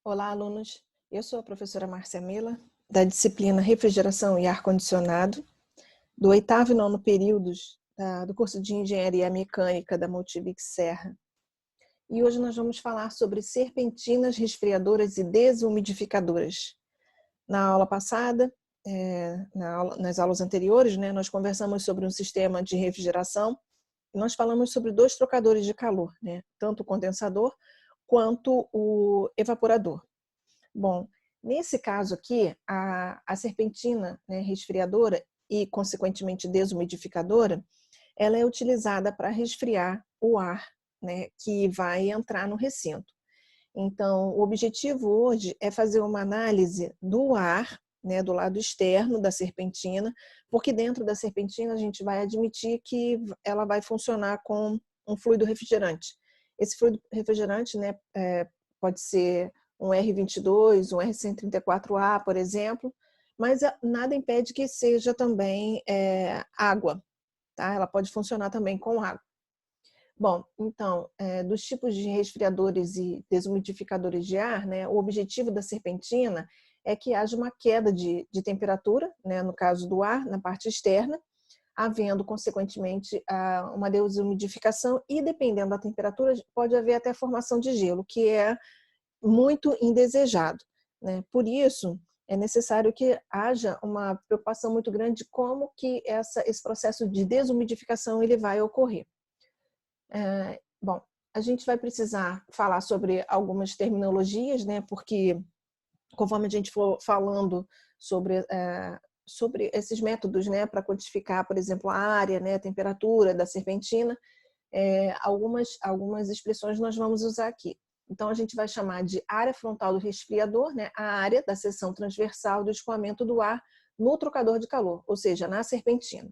Olá, alunos. Eu sou a professora Márcia Mela, da disciplina Refrigeração e Ar-Condicionado, do 8º e 9º períodos do curso de Engenharia Mecânica da Multivic Serra. E hoje nós vamos falar sobre serpentinas resfriadoras e desumidificadoras. Na aula passada, nas aulas anteriores, nós conversamos sobre um sistema de refrigeração e nós falamos sobre 2 trocadores de calor, tanto o condensador quanto o evaporador. Bom, nesse caso aqui, a serpentina resfriadora e, consequentemente, desumidificadora, ela é utilizada para resfriar o ar que vai entrar no recinto. Então, o objetivo hoje é fazer uma análise do ar, do lado externo da serpentina, porque dentro da serpentina a gente vai admitir que ela vai funcionar com um fluido refrigerante. Esse fluido refrigerante pode ser um R22, um R134A, por exemplo, mas nada impede que seja também água, tá? Ela pode funcionar também com água. Bom, então, dos tipos de resfriadores e desumidificadores de ar, o objetivo da serpentina é que haja uma queda de temperatura, no caso do ar, na parte externa, havendo, consequentemente, uma desumidificação e, dependendo da temperatura, pode haver até formação de gelo, que é muito indesejado. Por isso, é necessário que haja uma preocupação muito grande de como que esse processo de desumidificação ele vai ocorrer. Bom, a gente vai precisar falar sobre algumas terminologias, porque conforme a gente for falando sobre esses métodos para quantificar, por exemplo, a área, a temperatura da serpentina, algumas expressões nós vamos usar aqui. Então, a gente vai chamar de área frontal do resfriador, a área da seção transversal do escoamento do ar no trocador de calor, ou seja, na serpentina.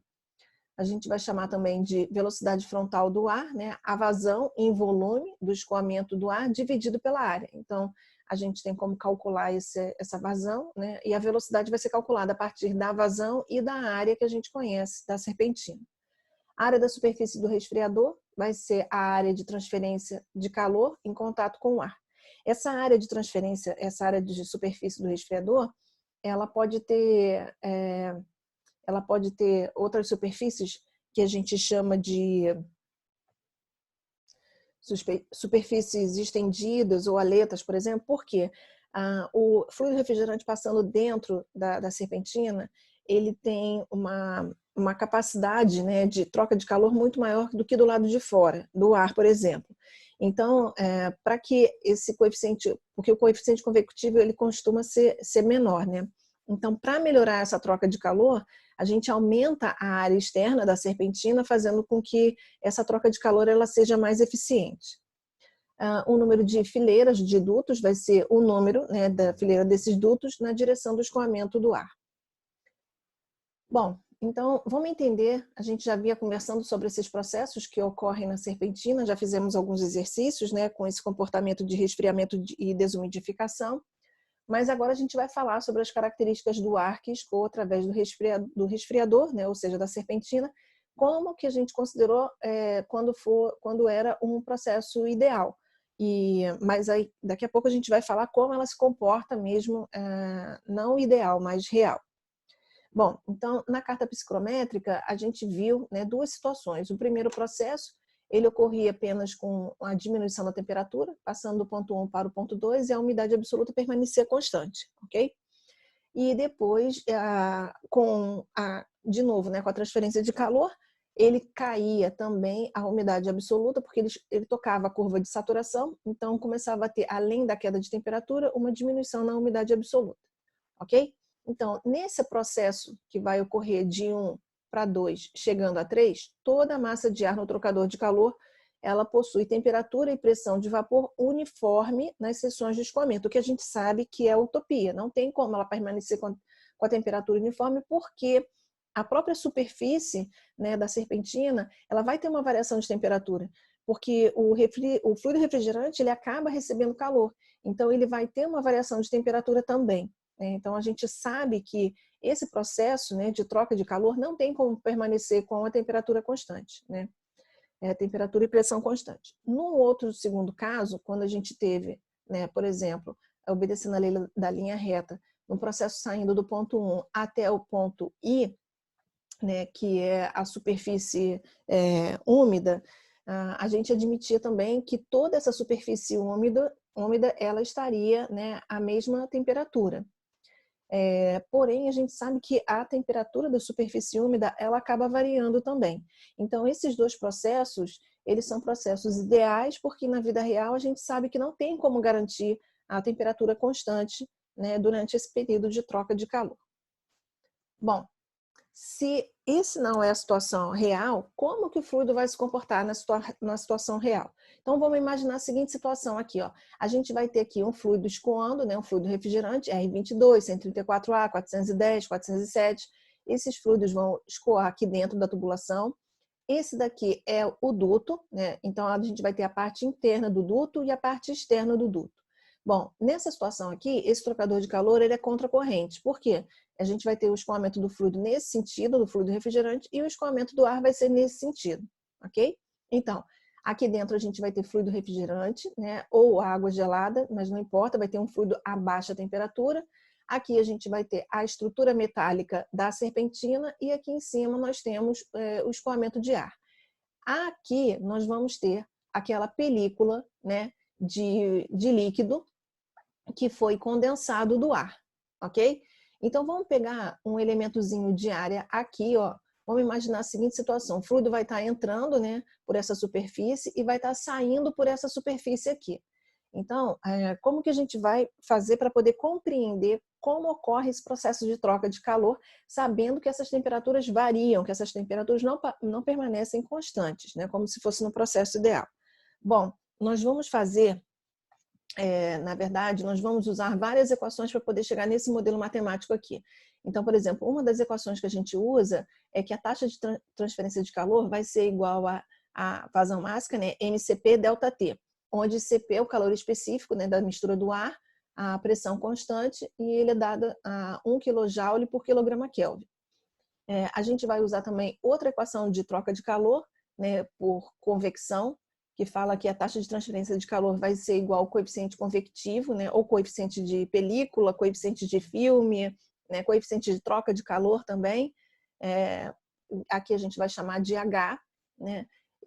A gente vai chamar também de velocidade frontal do ar, a vazão em volume do escoamento do ar dividido pela área. Então, a gente tem como calcular essa vazão, e a velocidade vai ser calculada a partir da vazão e da área que a gente conhece da serpentina. A área da superfície do resfriador vai ser a área de transferência de calor em contato com o ar. Essa área de transferência, essa área de superfície do resfriador, ela pode ter outras superfícies que a gente chama de superfícies estendidas ou aletas, por exemplo, porque o fluido refrigerante passando dentro da serpentina, ele tem uma capacidade de troca de calor muito maior do que do lado de fora, do ar, por exemplo. Então, para que esse coeficiente, porque o coeficiente convectivo ele costuma ser menor, Então, para melhorar essa troca de calor, a gente aumenta a área externa da serpentina, fazendo com que essa troca de calor ela seja mais eficiente. O número de fileiras de dutos vai ser o número da fileira desses dutos na direção do escoamento do ar. Bom, então vamos entender, a gente já vinha conversando sobre esses processos que ocorrem na serpentina, já fizemos alguns exercícios com esse comportamento de resfriamento e desumidificação, mas agora a gente vai falar sobre as características do ar que escoa através do resfriador, ou seja, da serpentina, como que a gente considerou quando era um processo ideal. Mas aí, daqui a pouco a gente vai falar como ela se comporta mesmo, não ideal, mas real. Bom, então, na carta psicométrica, a gente viu 2 situações. O primeiro processo, ele ocorria apenas com a diminuição da temperatura, passando do ponto 1 para o ponto 2, e a umidade absoluta permanecia constante, ok? E depois, de novo, com a transferência de calor, ele caía também a umidade absoluta, porque ele tocava a curva de saturação, então começava a ter, além da queda de temperatura, uma diminuição na umidade absoluta, ok? Então, nesse processo que vai ocorrer de 1 para 2, chegando a 3, toda a massa de ar no trocador de calor, ela possui temperatura e pressão de vapor uniforme nas seções de escoamento, o que a gente sabe que é utopia. Não tem como ela permanecer com a temperatura uniforme, porque a própria superfície da serpentina, ela vai ter uma variação de temperatura, porque o fluido refrigerante ele acaba recebendo calor, então ele vai ter uma variação de temperatura também. Então, a gente sabe que esse processo de troca de calor não tem como permanecer com a temperatura constante, temperatura e pressão constante. No outro segundo caso, quando a gente teve, por exemplo, obedecendo a lei da linha reta, no processo saindo do ponto 1 até o ponto I, né, que é a superfície úmida, a gente admitia também que toda essa superfície úmida ela estaria, né, à mesma temperatura. Porém, a gente sabe que a temperatura da superfície úmida ela acaba variando também. Então, esses dois processos, eles são processos ideais, porque na vida real a gente sabe que não tem como garantir a temperatura constante, né, durante esse período de troca de calor. Bom, se isso não é a situação real, como que o fluido vai se comportar na situação real? Então, vamos imaginar a seguinte situação aqui, ó. A gente vai ter aqui um fluido escoando, né, um fluido refrigerante, R22, 134A, 410, 407. Esses fluidos vão escoar aqui dentro da tubulação. Esse daqui é o duto, né? Então, a gente vai ter a parte interna do duto e a parte externa do duto. Bom, nessa situação aqui, esse trocador de calor ele é contracorrente. Por quê? A gente vai ter o escoamento do fluido nesse sentido, do fluido refrigerante, e o escoamento do ar vai ser nesse sentido, ok? Então, aqui dentro a gente vai ter fluido refrigerante, né? Ou água gelada, mas não importa, vai ter um fluido a baixa temperatura. Aqui a gente vai ter a estrutura metálica da serpentina e aqui em cima nós temos o escoamento de ar. Aqui nós vamos ter aquela película, né, de líquido que foi condensado do ar, ok? Então vamos pegar um elementozinho de área aqui, ó. Vamos imaginar a seguinte situação: o fluido vai estar entrando, né, por essa superfície e vai estar saindo por essa superfície aqui. Então, como que a gente vai fazer para poder compreender como ocorre esse processo de troca de calor, sabendo que essas temperaturas variam, que essas temperaturas não permanecem constantes, né, como se fosse no processo ideal? Bom, nós vamos fazer, na verdade, nós vamos usar várias equações para poder chegar nesse modelo matemático aqui. Então, por exemplo, uma das equações que a gente usa é que a taxa de transferência de calor vai ser igual a vazão máxima, né, MCP delta T, onde CP é o calor específico, né, da mistura do ar, a pressão constante, e ele é dado a 1 kJ por quilograma Kelvin. A gente vai usar também outra equação de troca de calor, né, por convecção, que fala que a taxa de transferência de calor vai ser igual ao coeficiente convectivo, né, ou coeficiente de película, coeficiente de filme, né, coeficiente de troca de calor também. Aqui a gente vai chamar de H, né,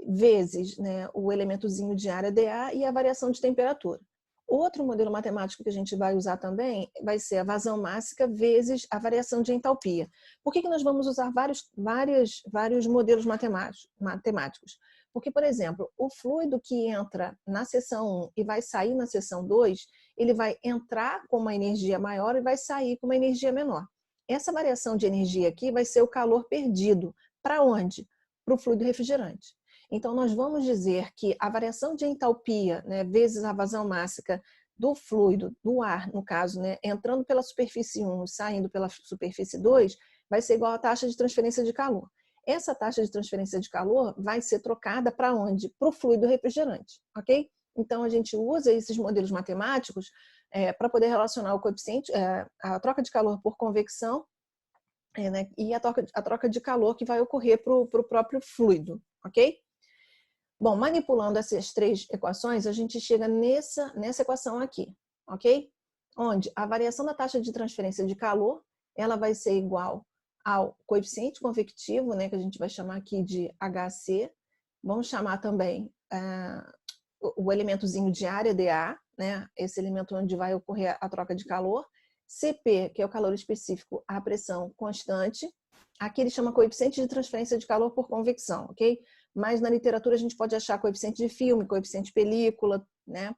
vezes, né, o elementozinho de área dA e a variação de temperatura. Outro modelo matemático que a gente vai usar também vai ser a vazão máxima vezes a variação de entalpia. Por que nós vamos usar vários modelos matemáticos? Porque, por exemplo, o fluido que entra na seção 1 e vai sair na seção 2, ele vai entrar com uma energia maior e vai sair com uma energia menor. Essa variação de energia aqui vai ser o calor perdido. Para onde? Para o fluido refrigerante. Então, nós vamos dizer que a variação de entalpia, né, vezes a vazão máxima do fluido, do ar, no caso, né, entrando pela superfície 1 e saindo pela superfície 2, vai ser igual à taxa de transferência de calor. Essa taxa de transferência de calor vai ser trocada para onde? Para o fluido refrigerante, ok? Então, a gente usa esses modelos matemáticos para poder relacionar o coeficiente, a troca de calor por convecção, né, e a troca de calor que vai ocorrer para o próprio fluido, ok? Bom, manipulando essas três equações, a gente chega nessa equação aqui, ok? Onde a variação da taxa de transferência de calor, ela vai ser igual ao coeficiente convectivo, né, que a gente vai chamar aqui de HC. Vamos chamar também o elementozinho de área dA, né, esse elemento onde vai ocorrer a troca de calor. CP, que é o calor específico, a pressão constante. Aqui ele chama coeficiente de transferência de calor por convecção, ok? Mas na literatura a gente pode achar coeficiente de filme, coeficiente de película, né?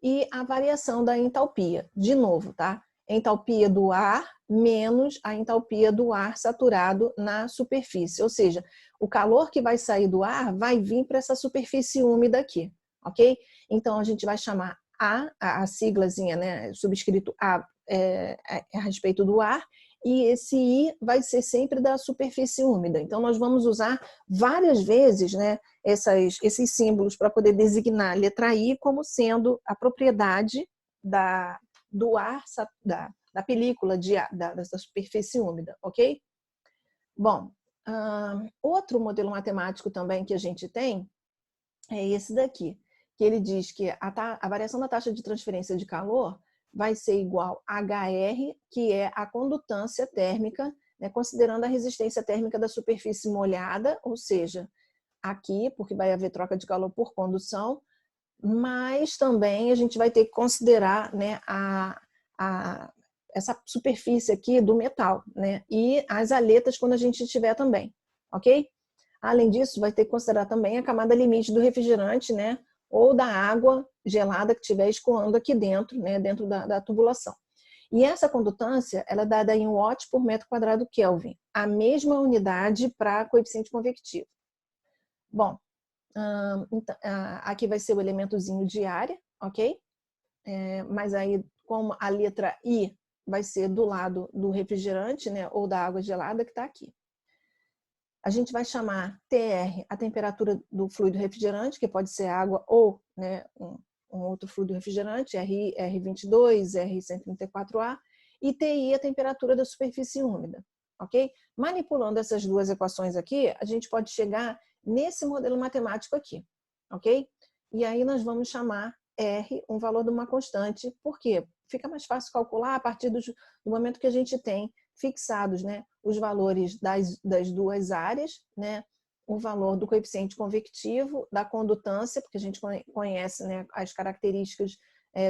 E a variação da entalpia, de novo, tá? Entalpia do ar menos a entalpia do ar saturado na superfície, ou seja, o calor que vai sair do ar vai vir para essa superfície úmida aqui, ok? Então a gente vai chamar a siglazinha, né, subscrito A a respeito do ar, e esse I vai ser sempre da superfície úmida. Então, nós vamos usar várias vezes, né, esses símbolos para poder designar a letra I como sendo a propriedade do ar, da película da superfície úmida, ok? Bom, outro modelo matemático também que a gente tem é esse daqui, que ele diz que a variação da taxa de transferência de calor vai ser igual a HR, que é a condutância térmica, né, considerando a resistência térmica da superfície molhada, ou seja, aqui, porque vai haver troca de calor por condução, mas também a gente vai ter que considerar, né, essa superfície aqui do metal, né, e as aletas quando a gente tiver também, ok? Além disso, vai ter que considerar também a camada limite do refrigerante, né, ou da água gelada que estiver escoando aqui dentro, né, dentro da tubulação. E essa condutância, ela é dada em watt por metro quadrado Kelvin, a mesma unidade para coeficiente convectivo. Bom, então, aqui vai ser o elementozinho de área, ok? Mas aí, como a letra I vai ser do lado do refrigerante, né, ou da água gelada que está aqui. A gente vai chamar TR a temperatura do fluido refrigerante, que pode ser água ou, né, um outro fluido refrigerante, R22, R134A, e TI a temperatura da superfície úmida, ok? Manipulando essas duas equações aqui, a gente pode chegar nesse modelo matemático aqui, ok? E aí nós vamos chamar R um valor de uma constante, por quê? Fica mais fácil calcular a partir do momento que a gente tem fixados, né, os valores das duas áreas, né, o valor do coeficiente convectivo, da condutância, porque a gente conhece, né, as características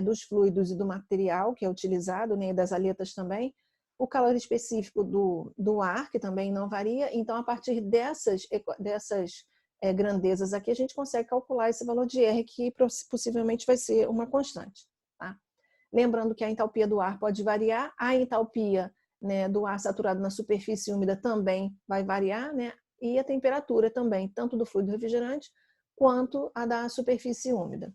dos fluidos e do material que é utilizado, né, e das aletas também, o calor específico do ar, que também não varia. Então, a partir dessas grandezas aqui, a gente consegue calcular esse valor de R, que possivelmente vai ser uma constante. Tá? Lembrando que a entalpia do ar pode variar, a entalpia, né, do ar saturado na superfície úmida também vai variar, né, e a temperatura também, tanto do fluido refrigerante quanto a da superfície úmida.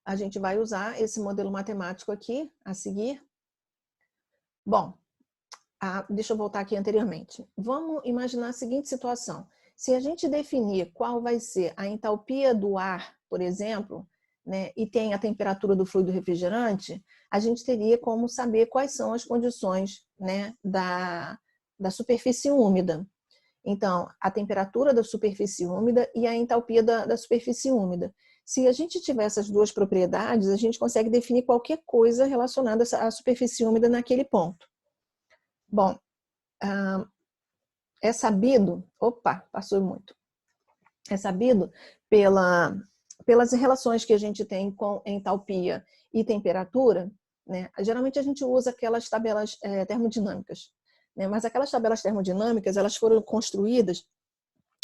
A gente vai usar esse modelo matemático aqui a seguir. Bom, deixa eu voltar aqui anteriormente. Vamos imaginar a seguinte situação. Se a gente definir qual vai ser a entalpia do ar, por exemplo, né, e tem a temperatura do fluido refrigerante, a gente teria como saber quais são as condições, né, da superfície úmida. Então, a temperatura da superfície úmida e a entalpia da superfície úmida. Se a gente tiver essas duas propriedades, a gente consegue definir qualquer coisa relacionada à superfície úmida naquele ponto. Bom, é sabido, passou muito. É sabido pelas relações que a gente tem com entalpia e temperatura, né? Geralmente a gente usa aquelas tabelas termodinâmicas, né? Mas aquelas tabelas termodinâmicas, elas foram construídas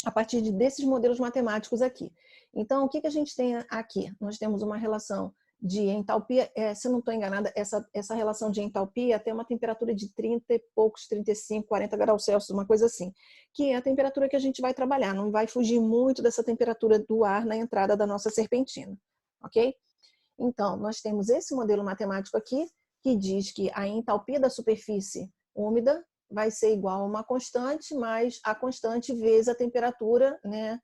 a partir desses modelos matemáticos aqui. Então, o que a gente tem aqui? Nós temos uma relação de entalpia, se eu não estou enganada, essa relação de entalpia tem uma temperatura de 30 e poucos, 35, 40 graus Celsius, uma coisa assim, que é a temperatura que a gente vai trabalhar, não vai fugir muito dessa temperatura do ar na entrada da nossa serpentina, ok? Então, nós temos esse modelo matemático aqui, que diz que a entalpia da superfície úmida vai ser igual a uma constante, mais a constante vezes a temperatura, né,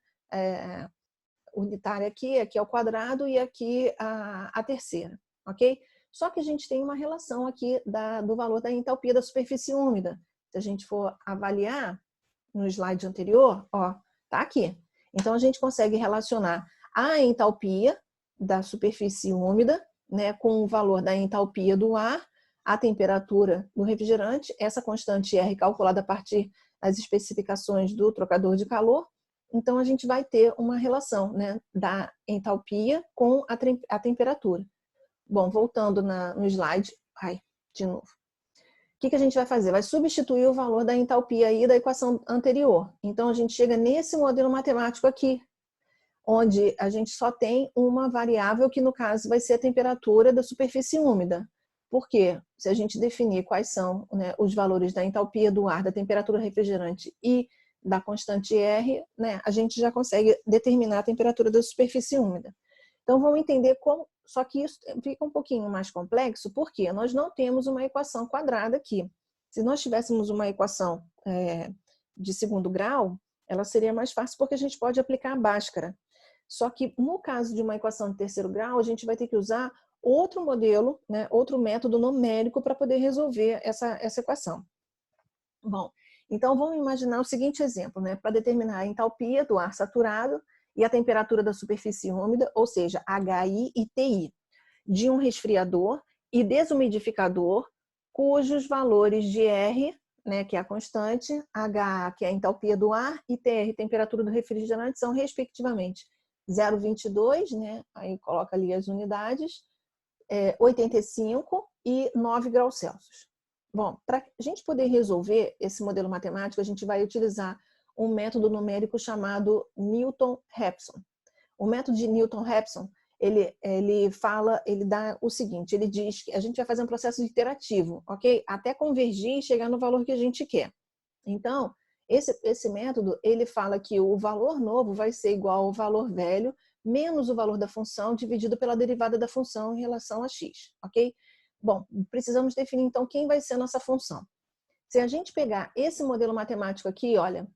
unitária aqui ao quadrado e aqui a terceira, ok? Só que a gente tem uma relação aqui do valor da entalpia da superfície úmida. Se a gente for avaliar no slide anterior, ó, tá aqui. Então, a gente consegue relacionar a entalpia da superfície úmida, né, com o valor da entalpia do ar, a temperatura do refrigerante, essa constante R calculada a partir das especificações do trocador de calor. Então, a gente vai ter uma relação, né, da entalpia com a temperatura. Bom, voltando no slide, de novo. O que a gente vai fazer? Vai substituir o valor da entalpia aí da equação anterior. Então, a gente chega nesse modelo matemático aqui, onde a gente só tem uma variável que, no caso, vai ser a temperatura da superfície úmida. Por quê? Se a gente definir quais são, né, os valores da entalpia do ar, da temperatura refrigerante e da constante R, né, a gente já consegue determinar a temperatura da superfície úmida. Então, vamos entender como... Só que isso fica um pouquinho mais complexo, porque nós não temos uma equação quadrada aqui. Se nós tivéssemos uma equação de segundo grau, ela seria mais fácil porque a gente pode aplicar a Bhaskara. Só que no caso de uma equação de terceiro grau, a gente vai ter que usar outro modelo, né, outro método numérico para poder resolver essa equação. Bom, então vamos imaginar o seguinte exemplo, né, para determinar a entalpia do ar saturado e a temperatura da superfície úmida, ou seja, HI e TI. de um resfriador e desumidificador, cujos valores de R, né, que é a constante, HA, que é a entalpia do ar, e TR, temperatura do refrigerante, são respectivamente 0,22, né, aí coloca ali as unidades, 85 e 9 graus Celsius. Bom, para a gente poder resolver esse modelo matemático, a gente vai utilizar um método numérico chamado Newton-Raphson. O método de Newton-Raphson, ele dá o seguinte, ele diz que a gente vai fazer um processo iterativo, ok? Até convergir e chegar no valor que a gente quer. Então, esse método, ele fala que o valor novo vai ser igual ao valor velho menos o valor da função dividido pela derivada da função em relação a x, ok? Bom, precisamos definir então quem vai ser a nossa função. Se a gente pegar esse modelo matemático aqui, olha,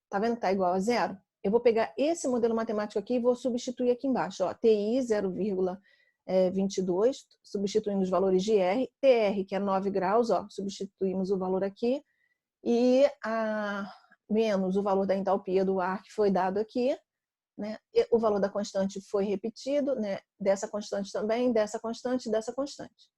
tá vendo que tá igual a zero? Eu vou pegar esse modelo matemático aqui e vou substituir aqui embaixo, ó, TI 0,22, substituindo os valores de R, TR, que é 9 graus, ó, substituímos o valor aqui, e menos o valor da entalpia do ar que foi dado aqui, né? O valor da constante foi repetido, né? Dessa constante também, dessa constante, dessa constante.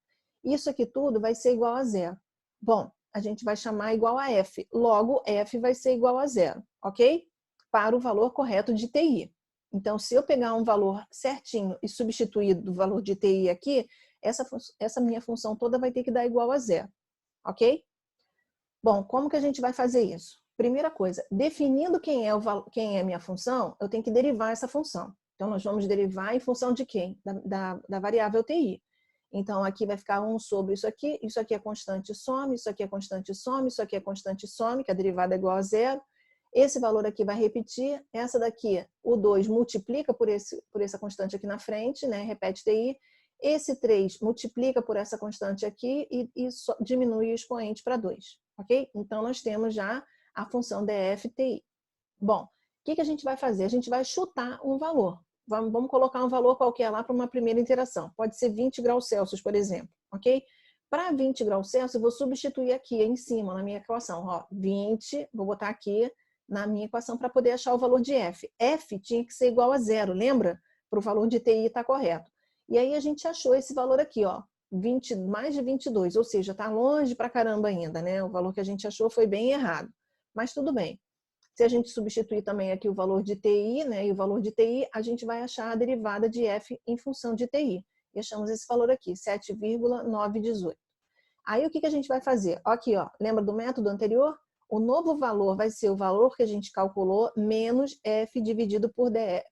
Isso aqui tudo vai ser igual a zero. Bom, a gente vai chamar igual a F. Logo, F vai ser igual a zero, ok? Para o valor correto de TI. Então, se eu pegar um valor certinho e substituir do valor de TI aqui, essa minha função toda vai ter que dar igual a zero, ok? Bom, como que a gente vai fazer isso? Primeira coisa, definindo quem é a minha função, eu tenho que derivar essa função. Então, nós vamos derivar em função de quem? Da variável TI. Então, aqui vai ficar 1 sobre isso aqui é constante some, isso aqui é constante some, isso aqui é constante some, que a derivada é igual a zero. Esse valor aqui vai repetir, essa daqui, o 2 multiplica por essa constante aqui na frente, né? Repete TI. Esse 3 multiplica por essa constante aqui e diminui o expoente para 2, ok? Então, nós temos já a função df/TI. Bom, o que a gente vai fazer? A gente vai chutar um valor. Vamos colocar um valor qualquer lá para uma primeira interação. Pode ser 20 graus Celsius, por exemplo, ok? Para 20 graus Celsius, eu vou substituir aqui em cima, na minha equação. Ó, 20, vou botar aqui na minha equação para poder achar o valor de F. F tinha que ser igual a zero, lembra? Para o valor de TI estar correto. E aí a gente achou esse valor aqui, ó, mais de 22, ou seja, está longe pra caramba ainda, né? O valor que a gente achou foi bem errado, mas tudo bem. Se a gente substituir também aqui o valor de TI, né, e o valor de TI, a gente vai achar a derivada de F em função de TI. E achamos esse valor aqui, 7,918. Aí o que a gente vai fazer? Aqui, ó, lembra do método anterior? O novo valor vai ser o valor que a gente calculou menos F dividido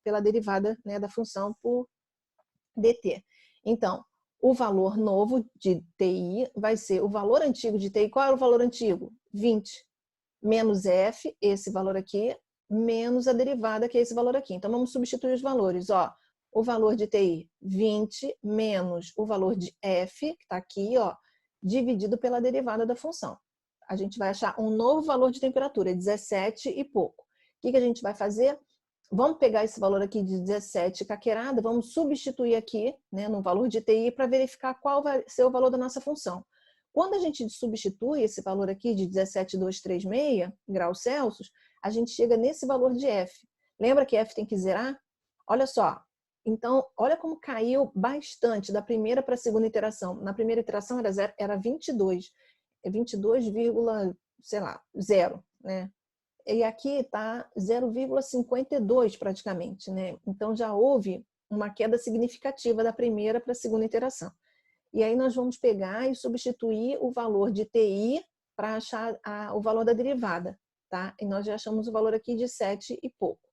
pela derivada, né, da função por dt. Então, o valor novo de TI vai ser o valor antigo de TI. Qual era o valor antigo? 20. Menos F, esse valor aqui, menos a derivada, que é esse valor aqui. Então, vamos substituir os valores. Ó, o valor de TI, 20, menos o valor de F, que está aqui, ó, dividido pela derivada da função. A gente vai achar um novo valor de temperatura, 17 e pouco. O que a gente vai fazer? Vamos pegar esse valor aqui de 17 caquerada, vamos substituir aqui, né, no valor de TI para verificar qual vai ser o valor da nossa função. Quando a gente substitui esse valor aqui de 17,236 graus Celsius, a gente chega nesse valor de F. Lembra que F tem que zerar? Olha só. Então, olha como caiu bastante da primeira para a segunda iteração. Na primeira iteração era 22, 22, sei lá, 0, né? E aqui está 0,52 praticamente, né? Então já houve uma queda significativa da primeira para a segunda iteração. E aí nós vamos pegar e substituir o valor de TI para achar o valor da derivada, tá? E nós já achamos o valor aqui de 7 e pouco.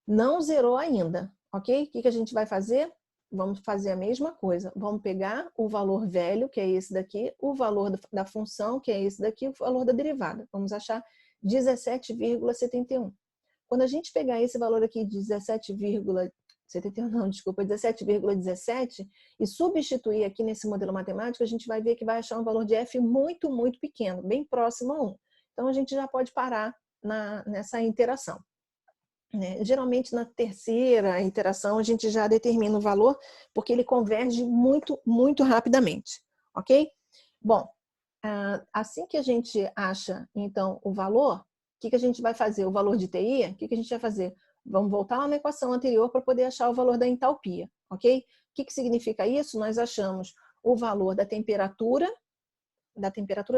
Não zerou ainda, ok? O que a gente vai fazer? Vamos fazer a mesma coisa. Vamos pegar o valor velho, que é esse daqui, o valor da função, que é esse daqui, o valor da derivada. Vamos achar 17,71. Quando a gente pegar esse valor aqui de 17,17 e substituir aqui nesse modelo matemático, a gente vai ver que vai achar um valor de F muito, muito pequeno, bem próximo a 1. Então, a gente já pode parar nessa interação. Geralmente, na terceira interação, a gente já determina o valor, porque ele converge muito, muito rapidamente, ok? Bom, assim que a gente acha, então, o valor, o que a gente vai fazer? O valor de TI, o que a gente vai fazer? Vamos voltar lá na equação anterior para poder achar o valor da entalpia, ok? que significa isso? Nós achamos o valor da temperatura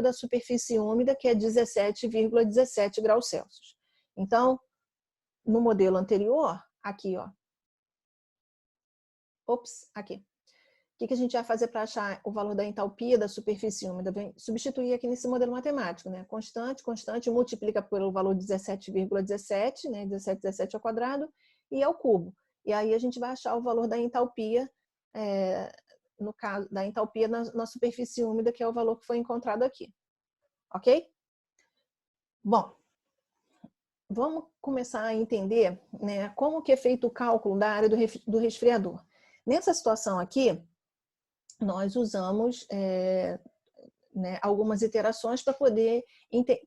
da superfície úmida, que é 17,17 graus Celsius. Então, no modelo anterior, aqui, ó. Aqui. O que a gente vai fazer para achar o valor da entalpia da superfície úmida? Vem substituir aqui nesse modelo matemático, né? Constante, multiplica pelo valor 17,17, né? 17 ao quadrado, e ao cubo. E aí a gente vai achar o valor da entalpia, no caso, da entalpia na superfície úmida, que é o valor que foi encontrado aqui. Ok? Bom, vamos começar a entender, né, como que é feito o cálculo da área do resfriador. Nessa situação aqui, nós usamos né, algumas iterações para poder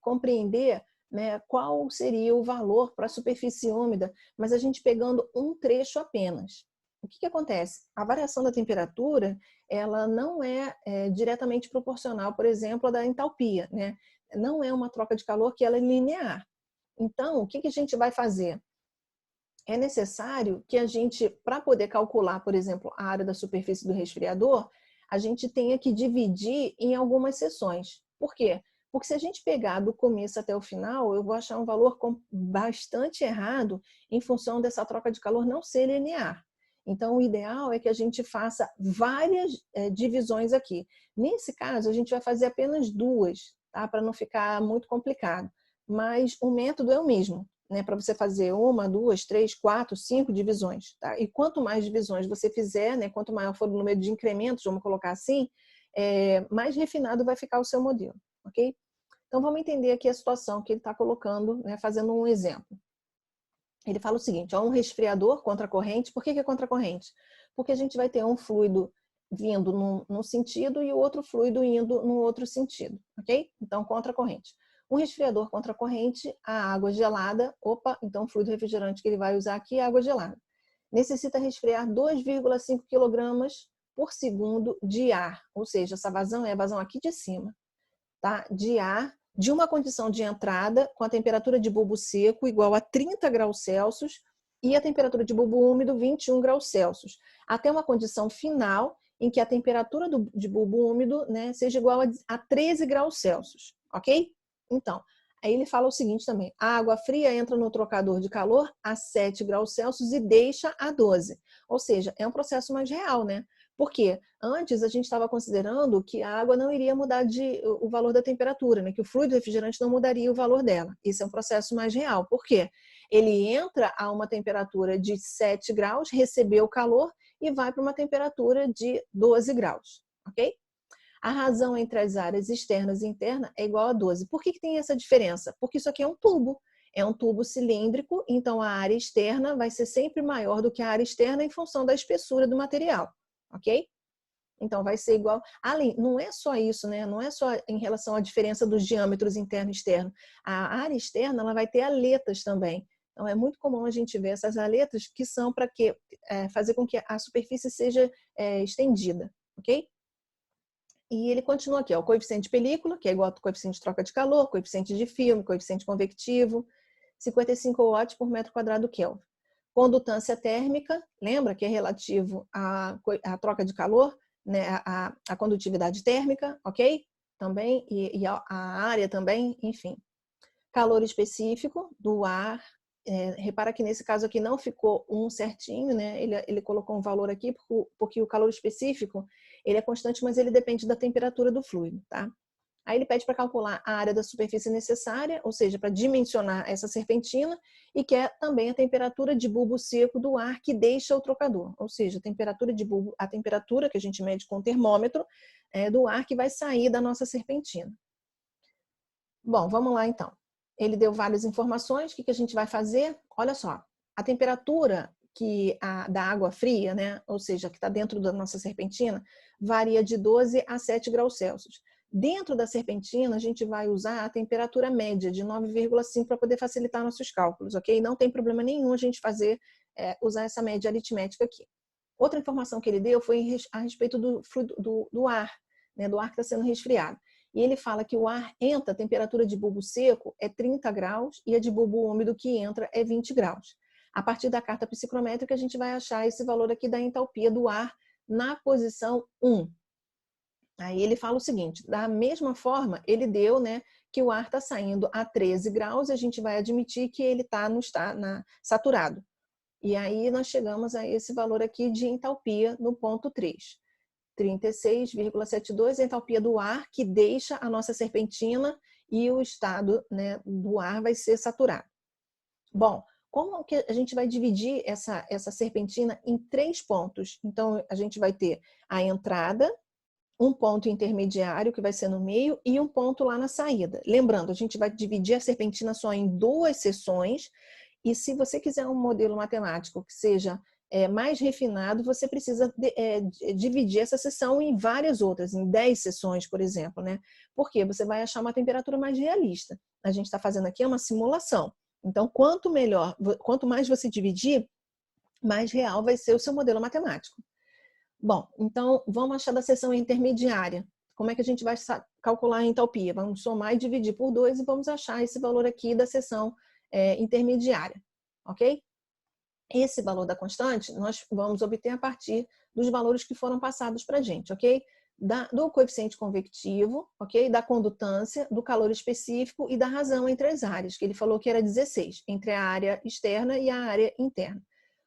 compreender, né, qual seria o valor para a superfície úmida, mas a gente pegando um trecho apenas. O que acontece? A variação da temperatura, ela não é diretamente proporcional, por exemplo, à da entalpia, né? Não é uma troca de calor que ela é linear. Então, o que a gente vai fazer? É necessário que a gente, para poder calcular, por exemplo, a área da superfície do resfriador, a gente tenha que dividir em algumas seções. Por quê? Porque se a gente pegar do começo até o final, eu vou achar um valor bastante errado em função dessa troca de calor não ser linear. Então, o ideal é que a gente faça várias divisões aqui. Nesse caso, a gente vai fazer apenas duas, tá? Para não ficar muito complicado. Mas o método é o mesmo, né? Para você fazer 1, 2, 3, 4, 5 divisões. Tá? E quanto mais divisões você fizer, né? Quanto maior for o número de incrementos, vamos colocar assim, mais refinado vai ficar o seu modelo. Ok? Então, vamos entender aqui a situação que ele está colocando, né? Fazendo um exemplo. Ele fala o seguinte, ó, um resfriador contra corrente. Por que é contra corrente? Porque a gente vai ter um fluido vindo num sentido e o outro fluido indo no outro sentido, ok? Então, contra corrente. Um resfriador contra corrente, a água gelada, então o fluido refrigerante que ele vai usar aqui é água gelada. Necessita resfriar 2,5 kg por segundo de ar, ou seja, essa vazão é a vazão aqui de cima, tá? De ar, de uma condição de entrada com a temperatura de bulbo seco igual a 30 graus Celsius e a temperatura de bulbo úmido 21 graus Celsius, até uma condição final em que a temperatura de bulbo úmido, né, seja igual a 13 graus Celsius, ok? Então, aí ele fala o seguinte também, a água fria entra no trocador de calor a 7 graus Celsius e deixa a 12, ou seja, é um processo mais real, né? Porque antes a gente estava considerando que a água não iria mudar o valor da temperatura, né? Que o fluido refrigerante não mudaria o valor dela. Isso é um processo mais real. Por quê? Ele entra a uma temperatura de 7 graus, recebeu o calor e vai para uma temperatura de 12 graus. Ok? A razão entre as áreas externas e interna é igual a 12. Por que tem essa diferença? Porque isso aqui é um tubo. É um tubo cilíndrico, então a área externa vai ser sempre maior do que a área externa em função da espessura do material. Ok? Então, vai ser igual. Além, não é só isso, né? Não é só em relação à diferença dos diâmetros interno e externo. A área externa ela vai ter aletas também. Então, é muito comum a gente ver essas aletas que são para quê? Fazer com que a superfície seja estendida. Ok? E ele continua aqui, ó, o coeficiente de película, que é igual ao coeficiente de troca de calor, coeficiente de filme, coeficiente convectivo, 55 watts por metro quadrado Kelvin. Condutância térmica, lembra que é relativo à troca de calor, né, a condutividade térmica, ok? Também, e a área também, enfim. Calor específico do ar, repara que nesse caso aqui não ficou um certinho, né? Ele colocou um valor aqui porque o calor específico ele é constante, mas ele depende da temperatura do fluido, tá? Aí ele pede para calcular a área da superfície necessária, ou seja, para dimensionar essa serpentina, e quer também a temperatura de bulbo seco do ar que deixa o trocador, ou seja, a temperatura de bulbo, a temperatura que a gente mede com o termômetro do ar que vai sair da nossa serpentina. Bom, vamos lá então. Ele deu várias informações, o que a gente vai fazer? Olha só, a temperatura da água fria, né, ou seja, que está dentro da nossa serpentina, varia de 12 a 7 graus Celsius. Dentro da serpentina, a gente vai usar a temperatura média de 9,5 para poder facilitar nossos cálculos, ok? Não tem problema nenhum a gente usar essa média aritmética aqui. Outra informação que ele deu foi a respeito do ar, né, do ar que está sendo resfriado. E ele fala que o ar entra, a temperatura de bulbo seco é 30 graus e a de bulbo úmido que entra é 20 graus. A partir da carta psicrométrica, a gente vai achar esse valor aqui da entalpia do ar na posição 1. Aí ele fala o seguinte, da mesma forma, ele deu, né, que o ar está saindo a 13 graus, a gente vai admitir que ele está saturado. E aí nós chegamos a esse valor aqui de entalpia no ponto 3. 36,72 entalpia do ar, que deixa a nossa serpentina e o estado, né, do ar vai ser saturado. Bom, como que a gente vai dividir essa serpentina em 3 pontos? Então, a gente vai ter a entrada, um ponto intermediário, que vai ser no meio, e um ponto lá na saída. Lembrando, a gente vai dividir a serpentina só em 2 seções, e se você quiser um modelo matemático que seja mais refinado, você precisa dividir essa seção em várias outras, em 10 seções, por exemplo, né? Porque você vai achar uma temperatura mais realista. A gente está fazendo aqui uma simulação. Então, quanto mais você dividir, mais real vai ser o seu modelo matemático. Bom, então vamos achar da seção intermediária. Como é que a gente vai calcular a entalpia? Vamos somar e dividir por 2 e vamos achar esse valor aqui da seção intermediária, ok? Esse valor da constante nós vamos obter a partir dos valores que foram passados para a gente, ok? Do coeficiente convectivo, ok? Da condutância, do calor específico e da razão entre as áreas, que ele falou que era 16, entre a área externa e a área interna.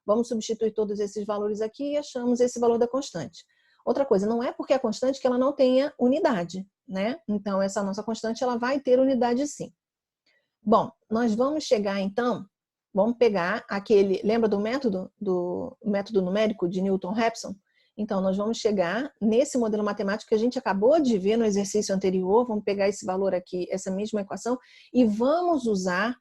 Vamos substituir todos esses valores aqui e achamos esse valor da constante. Outra coisa, não é porque é constante que ela não tenha unidade, né? Então, essa nossa constante ela vai ter unidade sim. Bom, nós vamos chegar então, vamos pegar aquele, lembra do método numérico de Newton-Raphson? Então, nós vamos chegar nesse modelo matemático que a gente acabou de ver no exercício anterior, vamos pegar esse valor aqui, essa mesma equação, e vamos usar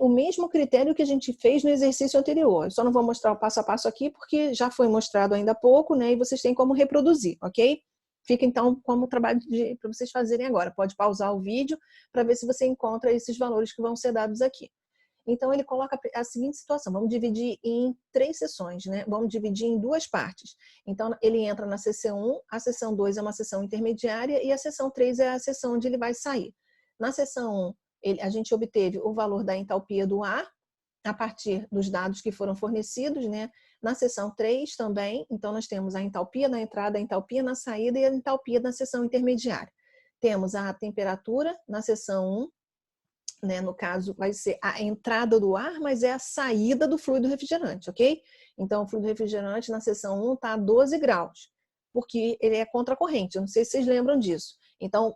o mesmo critério que a gente fez no exercício anterior. Eu só não vou mostrar o passo a passo aqui, porque já foi mostrado ainda há pouco, né? E vocês têm como reproduzir, ok? Fica então como trabalho para vocês fazerem agora. Pode pausar o vídeo para ver se você encontra esses valores que vão ser dados aqui. Então, ele coloca a seguinte situação, vamos dividir em 3 seções, né? Vamos dividir em 2 partes. Então, ele entra na seção 1, a seção 2 é uma seção intermediária e a seção 3 é a seção onde ele vai sair. Na seção 1, a gente obteve o valor da entalpia do ar, a partir dos dados que foram fornecidos, né? Na seção 3 também, então nós temos a entalpia na entrada, a entalpia na saída e a entalpia na seção intermediária. Temos a temperatura na seção 1, né? No caso vai ser a entrada do ar, mas é a saída do fluido refrigerante, ok? Então o fluido refrigerante na seção 1 está a 12 graus, porque ele é contracorrente, eu não sei se vocês lembram disso. Então,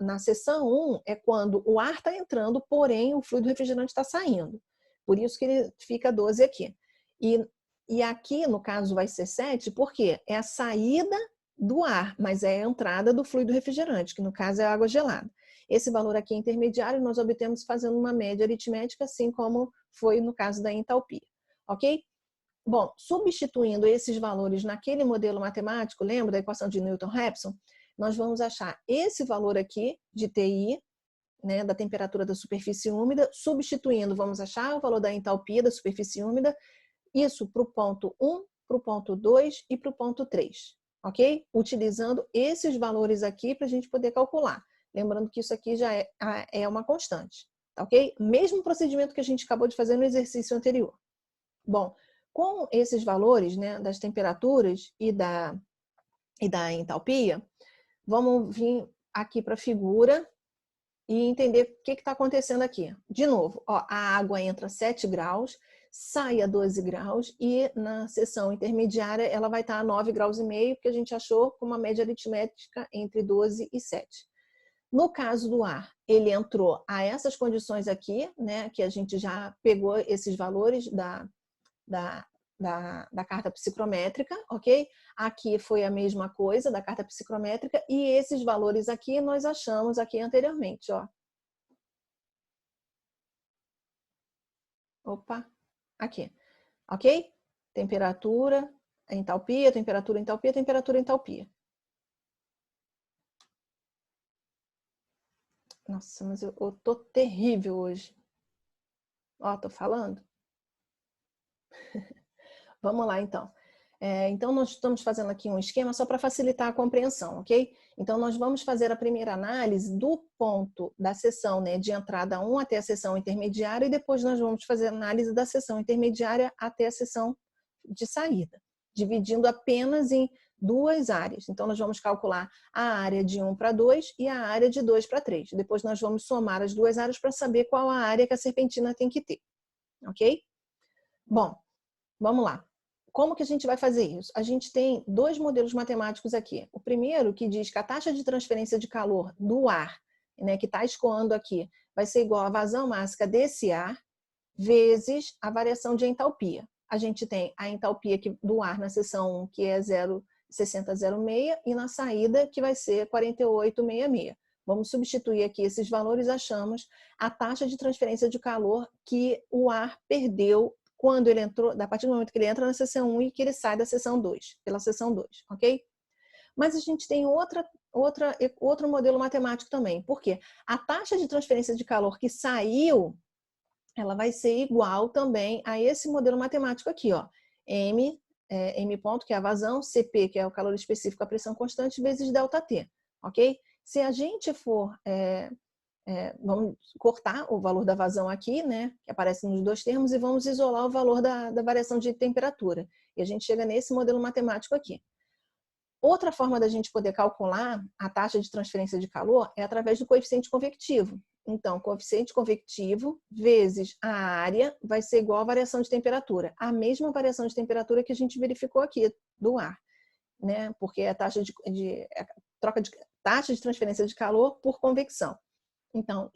na seção 1 é quando o ar está entrando, porém o fluido refrigerante está saindo. Por isso que ele fica 12 aqui. E aqui, no caso, vai ser 7, porque é a saída do ar, mas é a entrada do fluido refrigerante, que no caso é a água gelada. Esse valor aqui é intermediário, nós obtemos fazendo uma média aritmética, assim como foi no caso da entalpia, ok? Bom, substituindo esses valores naquele modelo matemático, lembra da equação de Newton-Raphson? Nós vamos achar esse valor aqui de TI, né, da temperatura da superfície úmida, substituindo, vamos achar o valor da entalpia da superfície úmida, isso para o ponto 1, para o ponto 2 e para o ponto 3, ok? Utilizando esses valores aqui para a gente poder calcular. Lembrando que isso aqui já é uma constante, tá ok? Mesmo procedimento que a gente acabou de fazer no exercício anterior. Bom, com esses valores, né, das temperaturas e da entalpia, vamos vir aqui para a figura e entender o que está acontecendo aqui. De novo, ó, a água entra a 7 graus, sai a 12 graus e na seção intermediária ela vai estar a 9,5 graus, que a gente achou com uma média aritmética entre 12 e 7. No caso do ar, ele entrou a essas condições aqui, né, que a gente já pegou esses valores da carta psicrométrica, ok? Aqui foi a mesma coisa da carta psicrométrica e esses valores aqui nós achamos aqui anteriormente, ó. Opa, aqui, ok? Temperatura, entalpia, temperatura, entalpia, temperatura, entalpia. Nossa, mas eu tô terrível hoje. Ó, tô falando. Vamos lá, então. Então, nós estamos fazendo aqui um esquema só para facilitar a compreensão, ok? Então, nós vamos fazer a primeira análise do ponto da seção, né, de entrada 1 até a seção intermediária e depois nós vamos fazer a análise da seção intermediária até a seção de saída, dividindo apenas em duas áreas. Então, nós vamos calcular a área de 1 para 2 e a área de 2 para 3. Depois, nós vamos somar as duas áreas para saber qual a área que a serpentina tem que ter. Ok? Bom, vamos lá. Como que a gente vai fazer isso? A gente tem dois modelos matemáticos aqui. O primeiro, que diz que a taxa de transferência de calor do ar, né, que está escoando aqui, vai ser igual à vazão máxima desse ar, vezes a variação de entalpia. A gente tem a entalpia do ar na seção 1, que é 0,6006, e na saída, que vai ser 4866. Vamos substituir aqui esses valores, achamos a taxa de transferência de calor que o ar perdeu quando ele entrou, a partir do momento que ele entra na seção 1 e que ele sai da seção 2, pela seção 2, ok? Mas a gente tem outro modelo matemático também. Por quê? A taxa de transferência de calor que saiu, ela vai ser igual também a esse modelo matemático aqui, ó. M ponto, que é a vazão, Cp, que é o calor específico, a pressão constante, vezes ΔT, ok? Se a gente for... vamos cortar o valor da vazão aqui, né, que aparece nos dois termos, e vamos isolar o valor da variação de temperatura. E a gente chega nesse modelo matemático aqui. Outra forma da gente poder calcular a taxa de transferência de calor é através do coeficiente convectivo. Então, coeficiente convectivo vezes a área vai ser igual à variação de temperatura. A mesma variação de temperatura que a gente verificou aqui do ar, né? Porque é a taxa taxa de transferência de calor por convecção. Então,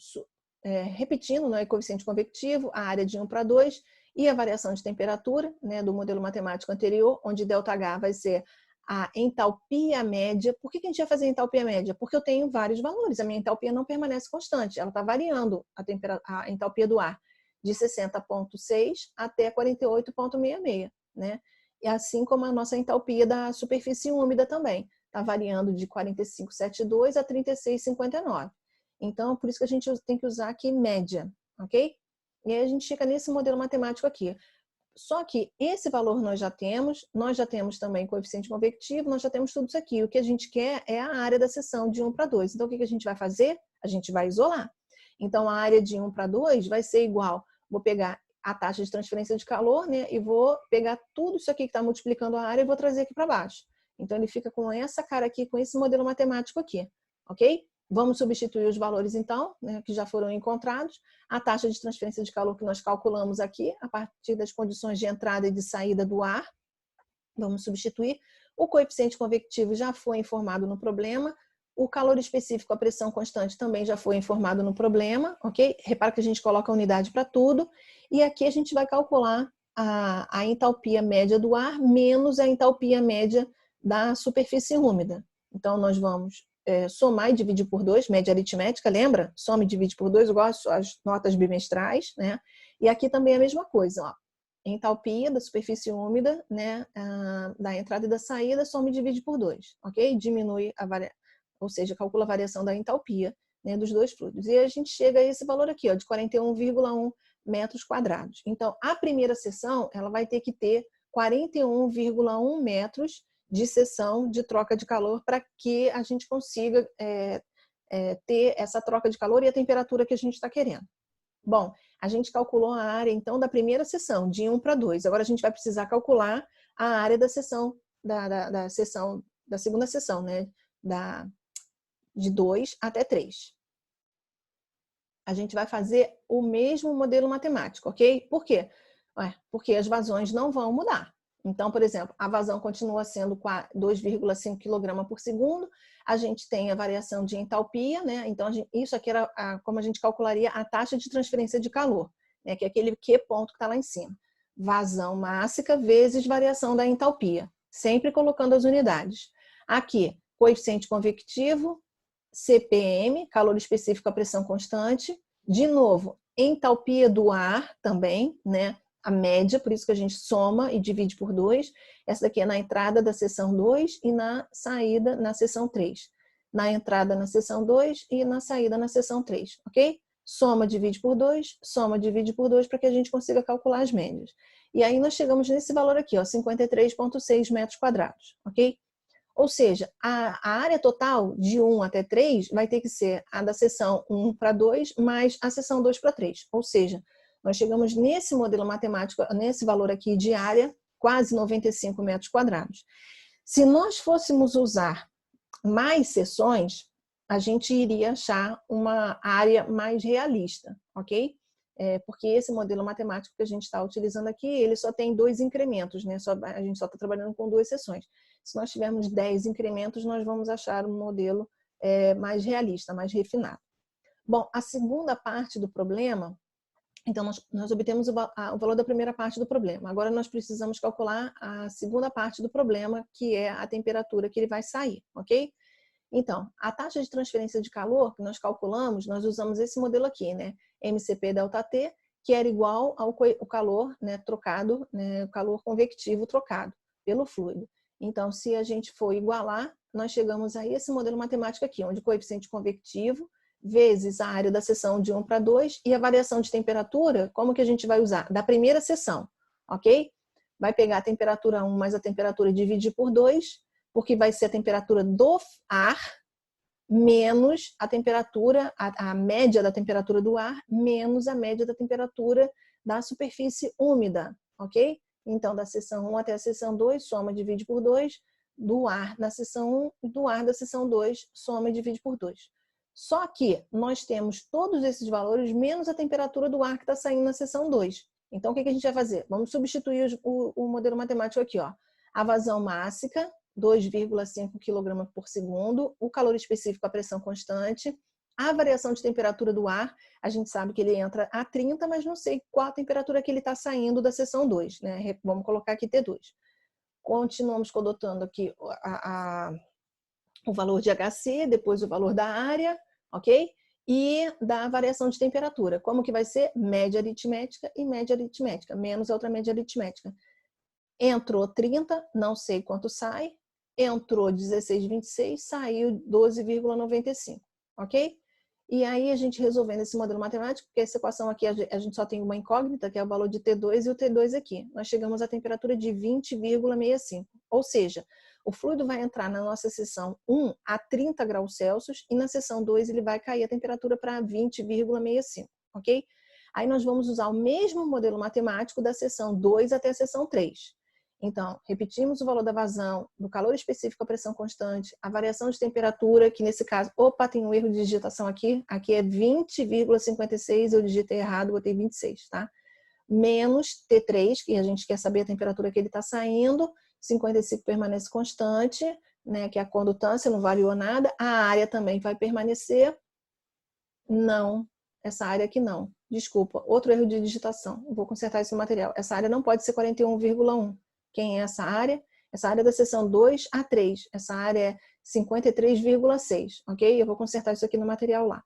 repetindo, né, coeficiente convectivo, a área de 1 para 2 e a variação de temperatura, né, do modelo matemático anterior, onde ΔH vai ser a entalpia média. Por que a gente vai fazer entalpia média? Porque eu tenho vários valores, a minha entalpia não permanece constante, ela está variando a entalpia do ar de 60,6 até 48,66, né? E assim como a nossa entalpia da superfície úmida também, está variando de 45,72 a 36,59. Então, por isso que a gente tem que usar aqui média, ok? E aí a gente chega nesse modelo matemático aqui. Só que esse valor nós já temos também coeficiente convectivo, nós já temos tudo isso aqui. O que a gente quer é a área da seção de 1 para 2. Então, o que a gente vai fazer? A gente vai isolar. Então, a área de 1 para 2 vai ser igual, vou pegar a taxa de transferência de calor, né? E vou pegar tudo isso aqui que está multiplicando a área e vou trazer aqui para baixo. Então, ele fica com essa cara aqui, com esse modelo matemático aqui, ok? Vamos substituir os valores, então, né, que já foram encontrados. A taxa de transferência de calor que nós calculamos aqui, a partir das condições de entrada e de saída do ar. Vamos substituir. O coeficiente convectivo já foi informado no problema. O calor específico, a pressão constante, também já foi informado no problema, ok? Repara que a gente coloca a unidade para tudo. E aqui a gente vai calcular a entalpia média do ar menos a entalpia média da superfície úmida. Então, nós vamos somar e dividir por 2, média aritmética, lembra? Soma e divide por 2, eu gosto as notas bimestrais, né? E aqui também é a mesma coisa, ó. Entalpia da superfície úmida, né? Da entrada e da saída, soma e divide por 2, ok? Diminui a variação, ou seja, calcula a variação da entalpia, né, dos dois fluidos. E a gente chega a esse valor aqui, ó, de 41,1 metros quadrados. Então, a primeira seção, ela vai ter que ter 41,1 metros de seção de troca de calor para que a gente consiga ter essa troca de calor e a temperatura que a gente está querendo. Bom, a gente calculou a área, então, da primeira seção, de 1 para 2. Agora a gente vai precisar calcular a área da seção, da segunda seção, né? De 2 até 3. A gente vai fazer o mesmo modelo matemático, ok? Por quê? Porque as vazões não vão mudar. Então, por exemplo, a vazão continua sendo 2,5 kg por segundo, a gente tem a variação de entalpia, né? Então, isso aqui era como a gente calcularia a taxa de transferência de calor, né? Que é aquele Q ponto que está lá em cima. Vazão máxima vezes variação da entalpia, sempre colocando as unidades. Aqui, coeficiente convectivo, CPM, calor específico à pressão constante. De novo, entalpia do ar também, né? A média, por isso que a gente soma e divide por 2. Essa daqui é na entrada da seção 2 e na saída na seção 3. Na entrada na seção 2 e na saída na seção 3, ok? Soma, divide por 2, soma, divide por 2 para que a gente consiga calcular as médias. E aí nós chegamos nesse valor aqui, ó, 53,6 metros quadrados, ok? Ou seja, a área total de 1 até 3 vai ter que ser a da seção 1 para 2 mais a seção 2 para 3. Ou seja, nós chegamos nesse modelo matemático, nesse valor aqui de área, quase 95 metros quadrados. Se nós fôssemos usar mais seções, a gente iria achar uma área mais realista, ok? Porque esse modelo matemático que a gente está utilizando aqui, ele só tem 2 incrementos, né? A gente só está trabalhando com 2 seções. Se nós tivermos 10 incrementos, nós vamos achar um modelo mais realista, mais refinado. Bom, a segunda parte do problema, então nós obtemos o valor da primeira parte do problema. Agora nós precisamos calcular a segunda parte do problema, que é a temperatura que ele vai sair, ok? Então, a taxa de transferência de calor que nós calculamos, nós usamos esse modelo aqui, né? MCP ΔT, que era igual ao calor, né, trocado, né, o calor convectivo trocado pelo fluido. Então, se a gente for igualar, nós chegamos a esse modelo matemático aqui, onde o coeficiente convectivo vezes a área da seção de 1 para 2 e a variação de temperatura, como que a gente vai usar? Da primeira seção, ok? Vai pegar a temperatura 1 mais a temperatura e dividir por 2, porque vai ser a temperatura do ar menos a temperatura, a média da temperatura do ar, menos a média da temperatura da superfície úmida, ok? Então, da seção 1 até a seção 2, soma e divide por 2, do ar na seção 1 e do ar da seção 2, soma e divide por 2. Só que nós temos todos esses valores menos a temperatura do ar que está saindo na seção 2. Então, o que a gente vai fazer? Vamos substituir o modelo matemático aqui, ó. A vazão mássica, 2,5 kg por segundo, o calor específico, a pressão constante, a variação de temperatura do ar, a gente sabe que ele entra a 30, mas não sei qual a temperatura que ele está saindo da seção 2, né? Vamos colocar aqui T2. Continuamos codotando aqui o valor de HC, depois o valor da área, ok? E da variação de temperatura. Como que vai ser? Média aritmética e média aritmética, menos a outra média aritmética. Entrou 30, não sei quanto sai. Entrou 16,26, saiu 12,95, ok? E aí a gente resolvendo esse modelo matemático, porque essa equação aqui a gente só tem uma incógnita, que é o valor de T2 e o T2 aqui. Nós chegamos à temperatura de 20,65. Ou seja, o fluido vai entrar na nossa seção 1 a 30 graus Celsius e na seção 2 ele vai cair a temperatura para 20,65, ok? Aí nós vamos usar o mesmo modelo matemático da seção 2 até a seção 3. Então, repetimos o valor da vazão, do calor específico à pressão constante, a variação de temperatura, que nesse caso, opa, tem um erro de digitação aqui é 20,56, eu digitei errado, botei 26, tá? Menos T3, que a gente quer saber a temperatura que ele está saindo, 55 permanece constante, né, que é a condutância, não variou nada, a área também vai permanecer, não, essa área aqui não, desculpa, outro erro de digitação, vou consertar esse material, essa área não pode ser 41,1. Quem é essa área? Essa área é da seção 2 a 3. Essa área é 53,6, ok? Eu vou consertar isso aqui no material lá.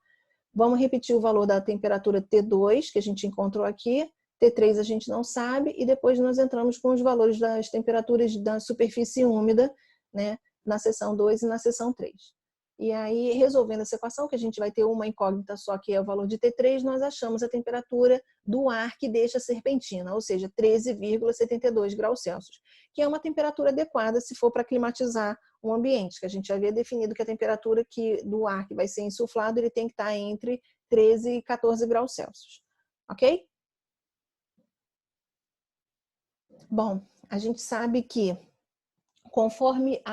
Vamos repetir o valor da temperatura T2, que a gente encontrou aqui. T3 a gente não sabe. E depois nós entramos com os valores das temperaturas da superfície úmida, né? Na seção 2 e na seção 3. E aí, resolvendo essa equação, que a gente vai ter uma incógnita só, que é o valor de T3, nós achamos a temperatura do ar que deixa a serpentina, ou seja, 13,72 graus Celsius, que é uma temperatura adequada se for para climatizar o ambiente, que a gente já havia definido que a temperatura do ar que vai ser insuflado, ele tem que estar entre 13 e 14 graus Celsius, ok? Bom, a gente sabe que conforme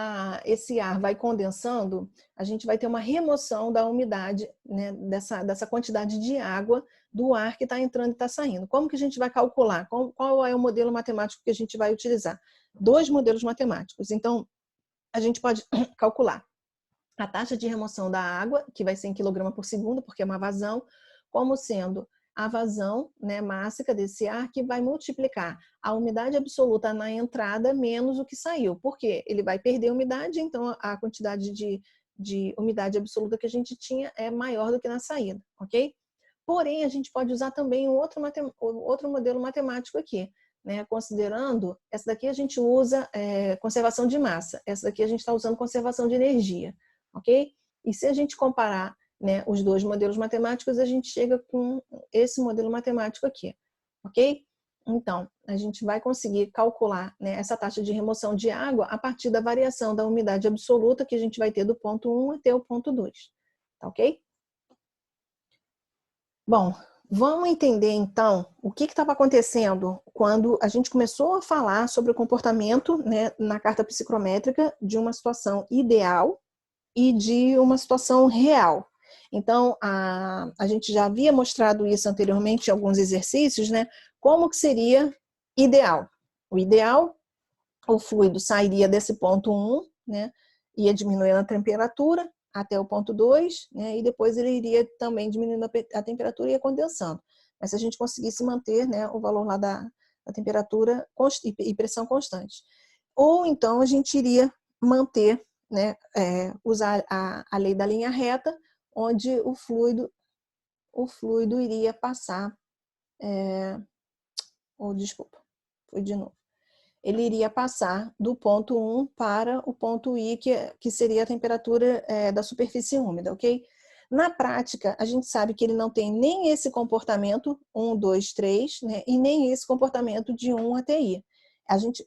esse ar vai condensando, a gente vai ter uma remoção da umidade, né, dessa quantidade de água do ar que está entrando e está saindo. Como que a gente vai calcular? Qual é o modelo matemático que a gente vai utilizar? 2 modelos matemáticos. Então, a gente pode calcular a taxa de remoção da água, que vai ser em quilograma por segundo, porque é uma vazão, como sendo a vazão, né, mássica desse ar, que vai multiplicar a umidade absoluta na entrada menos o que saiu. Por quê? Ele vai perder umidade, então a quantidade de umidade absoluta que a gente tinha é maior do que na saída, ok? Porém, a gente pode usar também outro modelo matemático aqui, né? Considerando, essa daqui a gente usa conservação de massa, essa daqui a gente está usando conservação de energia, ok? E se a gente comparar, né, os 2 modelos matemáticos, a gente chega com esse modelo matemático aqui, ok? Então, a gente vai conseguir calcular, né, essa taxa de remoção de água a partir da variação da umidade absoluta que a gente vai ter do ponto 1 até o ponto 2, tá ok? Bom, Vamos entender, então, o que estava acontecendo quando a gente começou a falar sobre o comportamento, né, na carta psicométrica de uma situação ideal e de uma situação real. Então, a gente já havia mostrado isso anteriormente em alguns exercícios, né? Como que seria ideal? O ideal, o fluido sairia desse ponto 1, né? Ia diminuindo a temperatura até o ponto 2, né? E depois ele iria também diminuindo a temperatura e ia condensando. Mas se a gente conseguisse manter, né, o valor lá da temperatura e pressão constante. Ou então a gente iria manter, né, usar a lei da linha reta, onde o fluido iria passar, desculpa, foi de novo. Ele iria passar do ponto 1 para o ponto I, que seria a temperatura da superfície úmida, ok? Na prática, a gente sabe que ele não tem nem esse comportamento 1, 2, 3, né, e nem esse comportamento de 1 até I.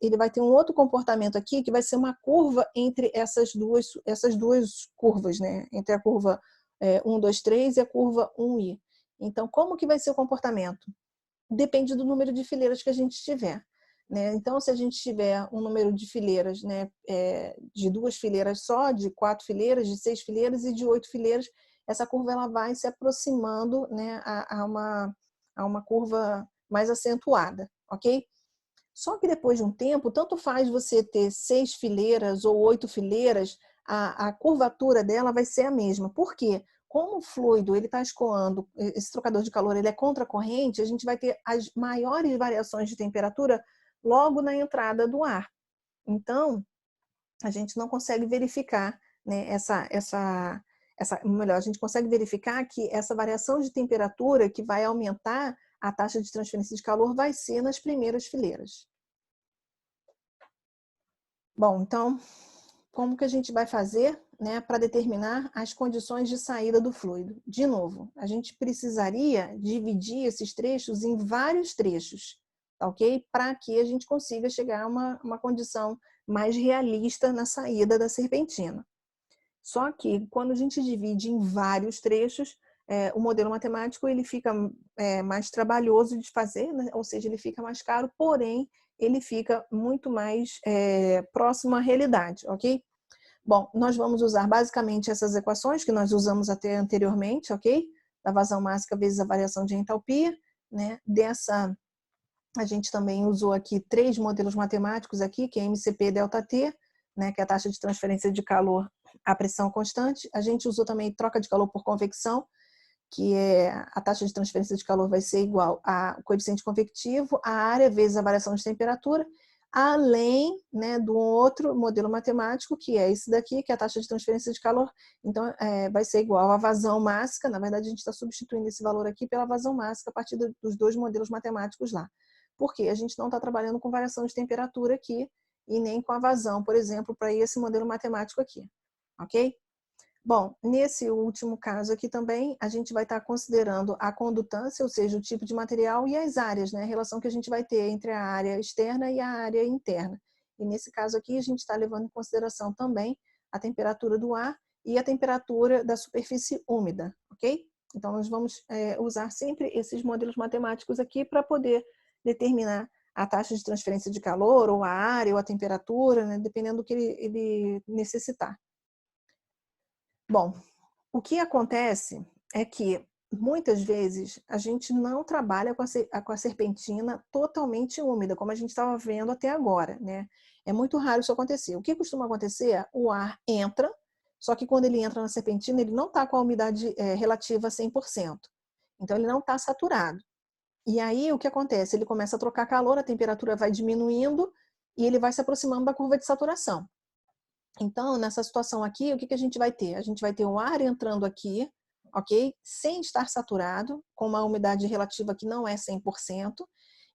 Ele vai ter um outro comportamento aqui, que vai ser uma curva entre essas duas curvas, né? Entre a curva 1, 2, 3 e a curva 1I. Então, como que vai ser o comportamento? Depende do número de fileiras que a gente tiver. Né? Então, se a gente tiver um número de fileiras, né, de 2 fileiras só, de 4 fileiras, de 6 fileiras e de 8 fileiras, essa curva ela vai se aproximando, né, a uma curva mais acentuada, ok? Só que depois de um tempo, tanto faz você ter 6 fileiras ou 8 fileiras, a curvatura dela vai ser a mesma. Por quê? Como o fluido ele está escoando, esse trocador de calor ele é contracorrente, a gente vai ter as maiores variações de temperatura logo na entrada do ar. Então, a gente não consegue verificar, né, melhor, a gente consegue verificar que essa variação de temperatura que vai aumentar a taxa de transferência de calor vai ser nas primeiras fileiras. Bom, então, como que a gente vai fazer, né, para determinar as condições de saída do fluido? De novo, a gente precisaria dividir esses trechos em vários trechos, ok? Para que a gente consiga chegar a uma condição mais realista na saída da serpentina. Só que quando a gente divide em vários trechos, o modelo matemático ele fica mais trabalhoso de fazer, né? Ou seja, ele fica mais caro, porém ele fica muito mais próximo à realidade, ok? Bom, nós vamos usar basicamente essas equações que nós usamos até anteriormente, ok? Da vazão máxima vezes a variação de entalpia, né? A gente também usou aqui 3 modelos matemáticos aqui, que é MCP ΔT, né? Que é a taxa de transferência de calor à pressão constante. A gente usou também troca de calor por convecção, que é a taxa de transferência de calor vai ser igual ao coeficiente convectivo, a área vezes a variação de temperatura, além, né, do outro modelo matemático, que é esse daqui, que é a taxa de transferência de calor. Então, vai ser igual à vazão máxima. Na verdade, a gente está substituindo esse valor aqui pela vazão máxima a partir dos 2 modelos matemáticos lá. Por quê? A gente não está trabalhando com variação de temperatura aqui e nem com a vazão, por exemplo, para esse modelo matemático aqui. Ok? Bom, nesse último caso aqui também, a gente vai estar considerando a condutância, ou seja, o tipo de material e as áreas, né? A relação que a gente vai ter entre a área externa e a área interna. E nesse caso aqui, a gente está levando em consideração também a temperatura do ar e a temperatura da superfície úmida, ok? Então, nós vamos usar sempre esses modelos matemáticos aqui para poder determinar a taxa de transferência de calor, ou a área, ou a temperatura, né? Dependendo do que ele necessitar. Bom, o que acontece é que muitas vezes a gente não trabalha com a serpentina totalmente úmida, como a gente estava vendo até agora, né? É muito raro isso acontecer. O que costuma acontecer? O ar entra, só que quando ele entra na serpentina, ele não está com a umidade relativa a 100%. Então, ele não está saturado. E aí, o que acontece? Ele começa a trocar calor, a temperatura vai diminuindo e ele vai se aproximando da curva de saturação. Então, nessa situação aqui, o que a gente vai ter? A gente vai ter o ar entrando aqui, ok? Sem estar saturado, com uma umidade relativa que não é 100%.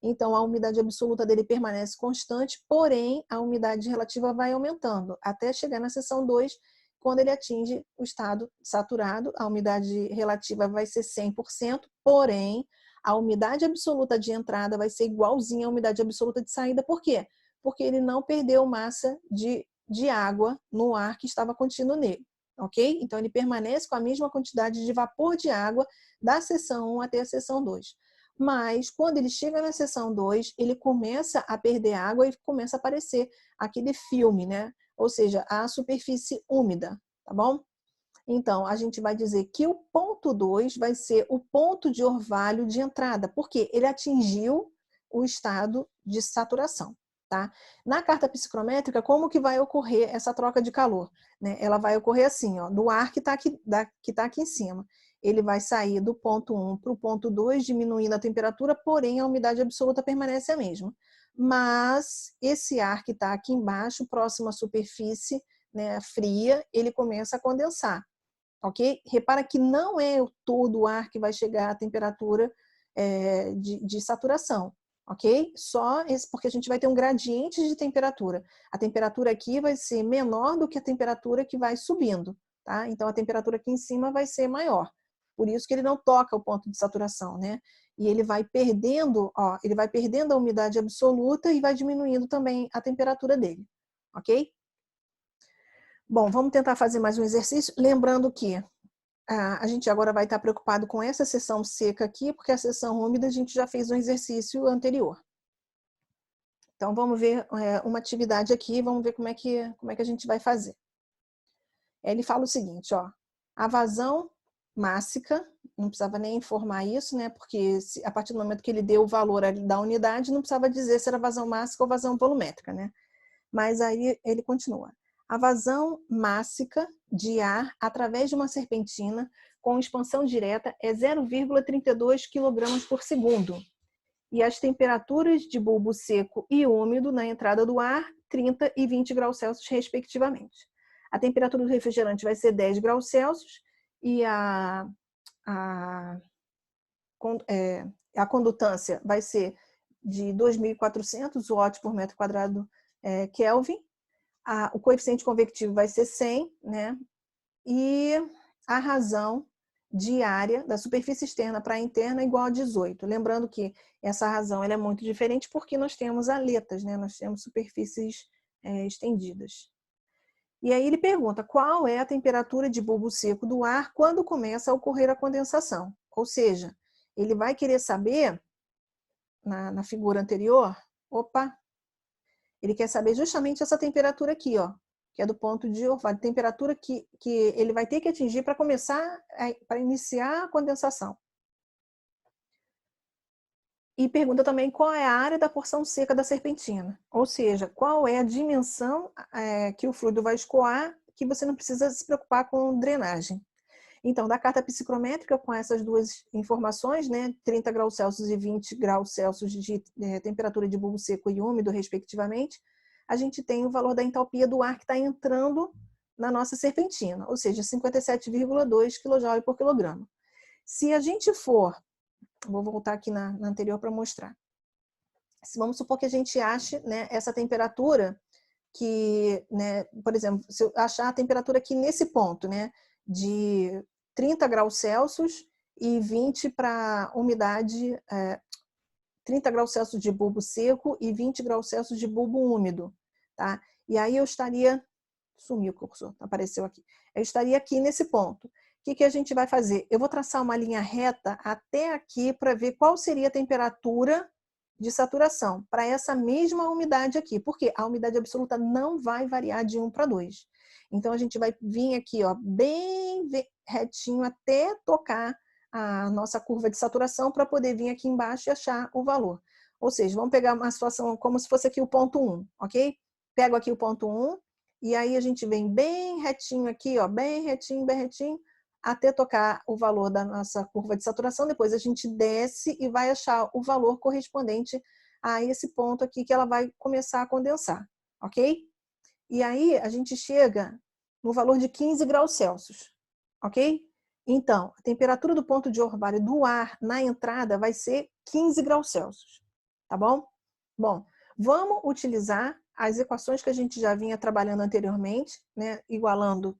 Então, a umidade absoluta dele permanece constante, porém, a umidade relativa vai aumentando, até chegar na seção 2, quando ele atinge o estado saturado, a umidade relativa vai ser 100%, porém, a umidade absoluta de entrada vai ser igualzinha à umidade absoluta de saída. Por quê? Porque ele não perdeu massa de água no ar que estava contínuo nele. ok? Então, ele permanece com a mesma quantidade de vapor de água da seção 1 até a seção 2. Mas, quando ele chega na seção 2, ele começa a perder água e começa a aparecer aquele filme, né? Ou seja, a superfície úmida, tá bom? Então, a gente vai dizer que o ponto 2 vai ser o ponto de orvalho de entrada, porque ele atingiu o estado de saturação. Tá? Na carta psicrométrica, como que vai ocorrer essa troca de calor? Né? Ela vai ocorrer assim, ó, do ar que está aqui em cima. Ele vai sair do ponto 1 para o ponto 2, diminuindo a temperatura, porém a umidade absoluta permanece a mesma. Mas esse ar que está aqui embaixo, próximo à superfície, né, fria, ele começa a condensar. Ok? Repara que não é todo o ar que vai chegar à temperatura de saturação, ok? Só esse, porque a gente vai ter um gradiente de temperatura. A temperatura aqui vai ser menor do que a temperatura que vai subindo, tá? Então, a temperatura aqui em cima vai ser maior. Por isso que ele não toca o ponto de saturação, né? E ele vai perdendo, ó, ele vai perdendo a umidade absoluta e vai diminuindo também a temperatura dele, ok? Bom, vamos tentar fazer mais um exercício, lembrando que a gente agora vai estar preocupado com essa seção seca aqui, porque a seção úmida a gente já fez um exercício anterior. Então, vamos ver uma atividade aqui, vamos ver como é que a gente vai fazer. Ele fala o seguinte, ó, a vazão mássica, não precisava nem informar isso, né? Porque a partir do momento que ele deu o valor da unidade, não precisava dizer se era vazão mássica ou vazão volumétrica, né? Mas aí ele continua. A vazão mássica de ar através de uma serpentina com expansão direta é 0,32 kg por segundo. E as temperaturas de bulbo seco e úmido na entrada do ar, 30 e 20 graus Celsius, respectivamente. A temperatura do refrigerante vai ser 10 graus Celsius e a condutância vai ser de 2.400 watts por metro quadrado Kelvin. O coeficiente convectivo vai ser 100, né? E a razão diária da superfície externa para a interna é igual a 18. Lembrando que essa razão ela é muito diferente porque nós temos aletas, né? Nós temos superfícies estendidas. E aí ele pergunta qual é a temperatura de bulbo seco do ar quando começa a ocorrer a condensação. Ou seja, ele vai querer saber, na figura anterior, ele quer saber justamente essa temperatura aqui, ó, que é do ponto de orvalho, temperatura que ele vai ter que atingir para começar, para iniciar a condensação. E pergunta também qual é a área da porção seca da serpentina, ou seja, qual é a dimensão que o fluido vai escoar, que você não precisa se preocupar com drenagem. Então, da carta psicrométrica, com essas duas informações, né, 30 graus Celsius e 20 graus Celsius de temperatura de bulbo seco e úmido, respectivamente, a gente tem o valor da entalpia do ar que está entrando na nossa serpentina, ou seja, 57,2 kJ por quilograma. Se a gente for, vou voltar aqui na anterior para mostrar. Vamos supor que a gente ache, né, essa temperatura que, né, por exemplo, se eu achar a temperatura aqui nesse ponto, né, de 30 graus Celsius e 20 para umidade, 30 graus Celsius de bulbo seco e 20 graus Celsius de bulbo úmido, tá? E aí eu estaria, sumiu o cursor, apareceu aqui. Eu estaria aqui nesse ponto. O que a gente vai fazer? Eu vou traçar uma linha reta até aqui para ver qual seria a temperatura de saturação para essa mesma umidade aqui, porque a umidade absoluta não vai variar de 1 para 2. Então, a gente vai vir aqui, ó, bem retinho até tocar a nossa curva de saturação para poder vir aqui embaixo e achar o valor. Ou seja, vamos pegar uma situação como se fosse aqui o ponto 1, ok? Pego aqui o ponto 1 e aí a gente vem bem retinho aqui, ó, bem retinho, até tocar o valor da nossa curva de saturação. Depois a gente desce e vai achar o valor correspondente a esse ponto aqui que ela vai começar a condensar, ok? E aí a gente chega no valor de 15 graus Celsius, ok? Então, a temperatura do ponto de orvalho do ar na entrada vai ser 15 graus Celsius, tá bom? Bom, vamos utilizar as equações que a gente já vinha trabalhando anteriormente, né, igualando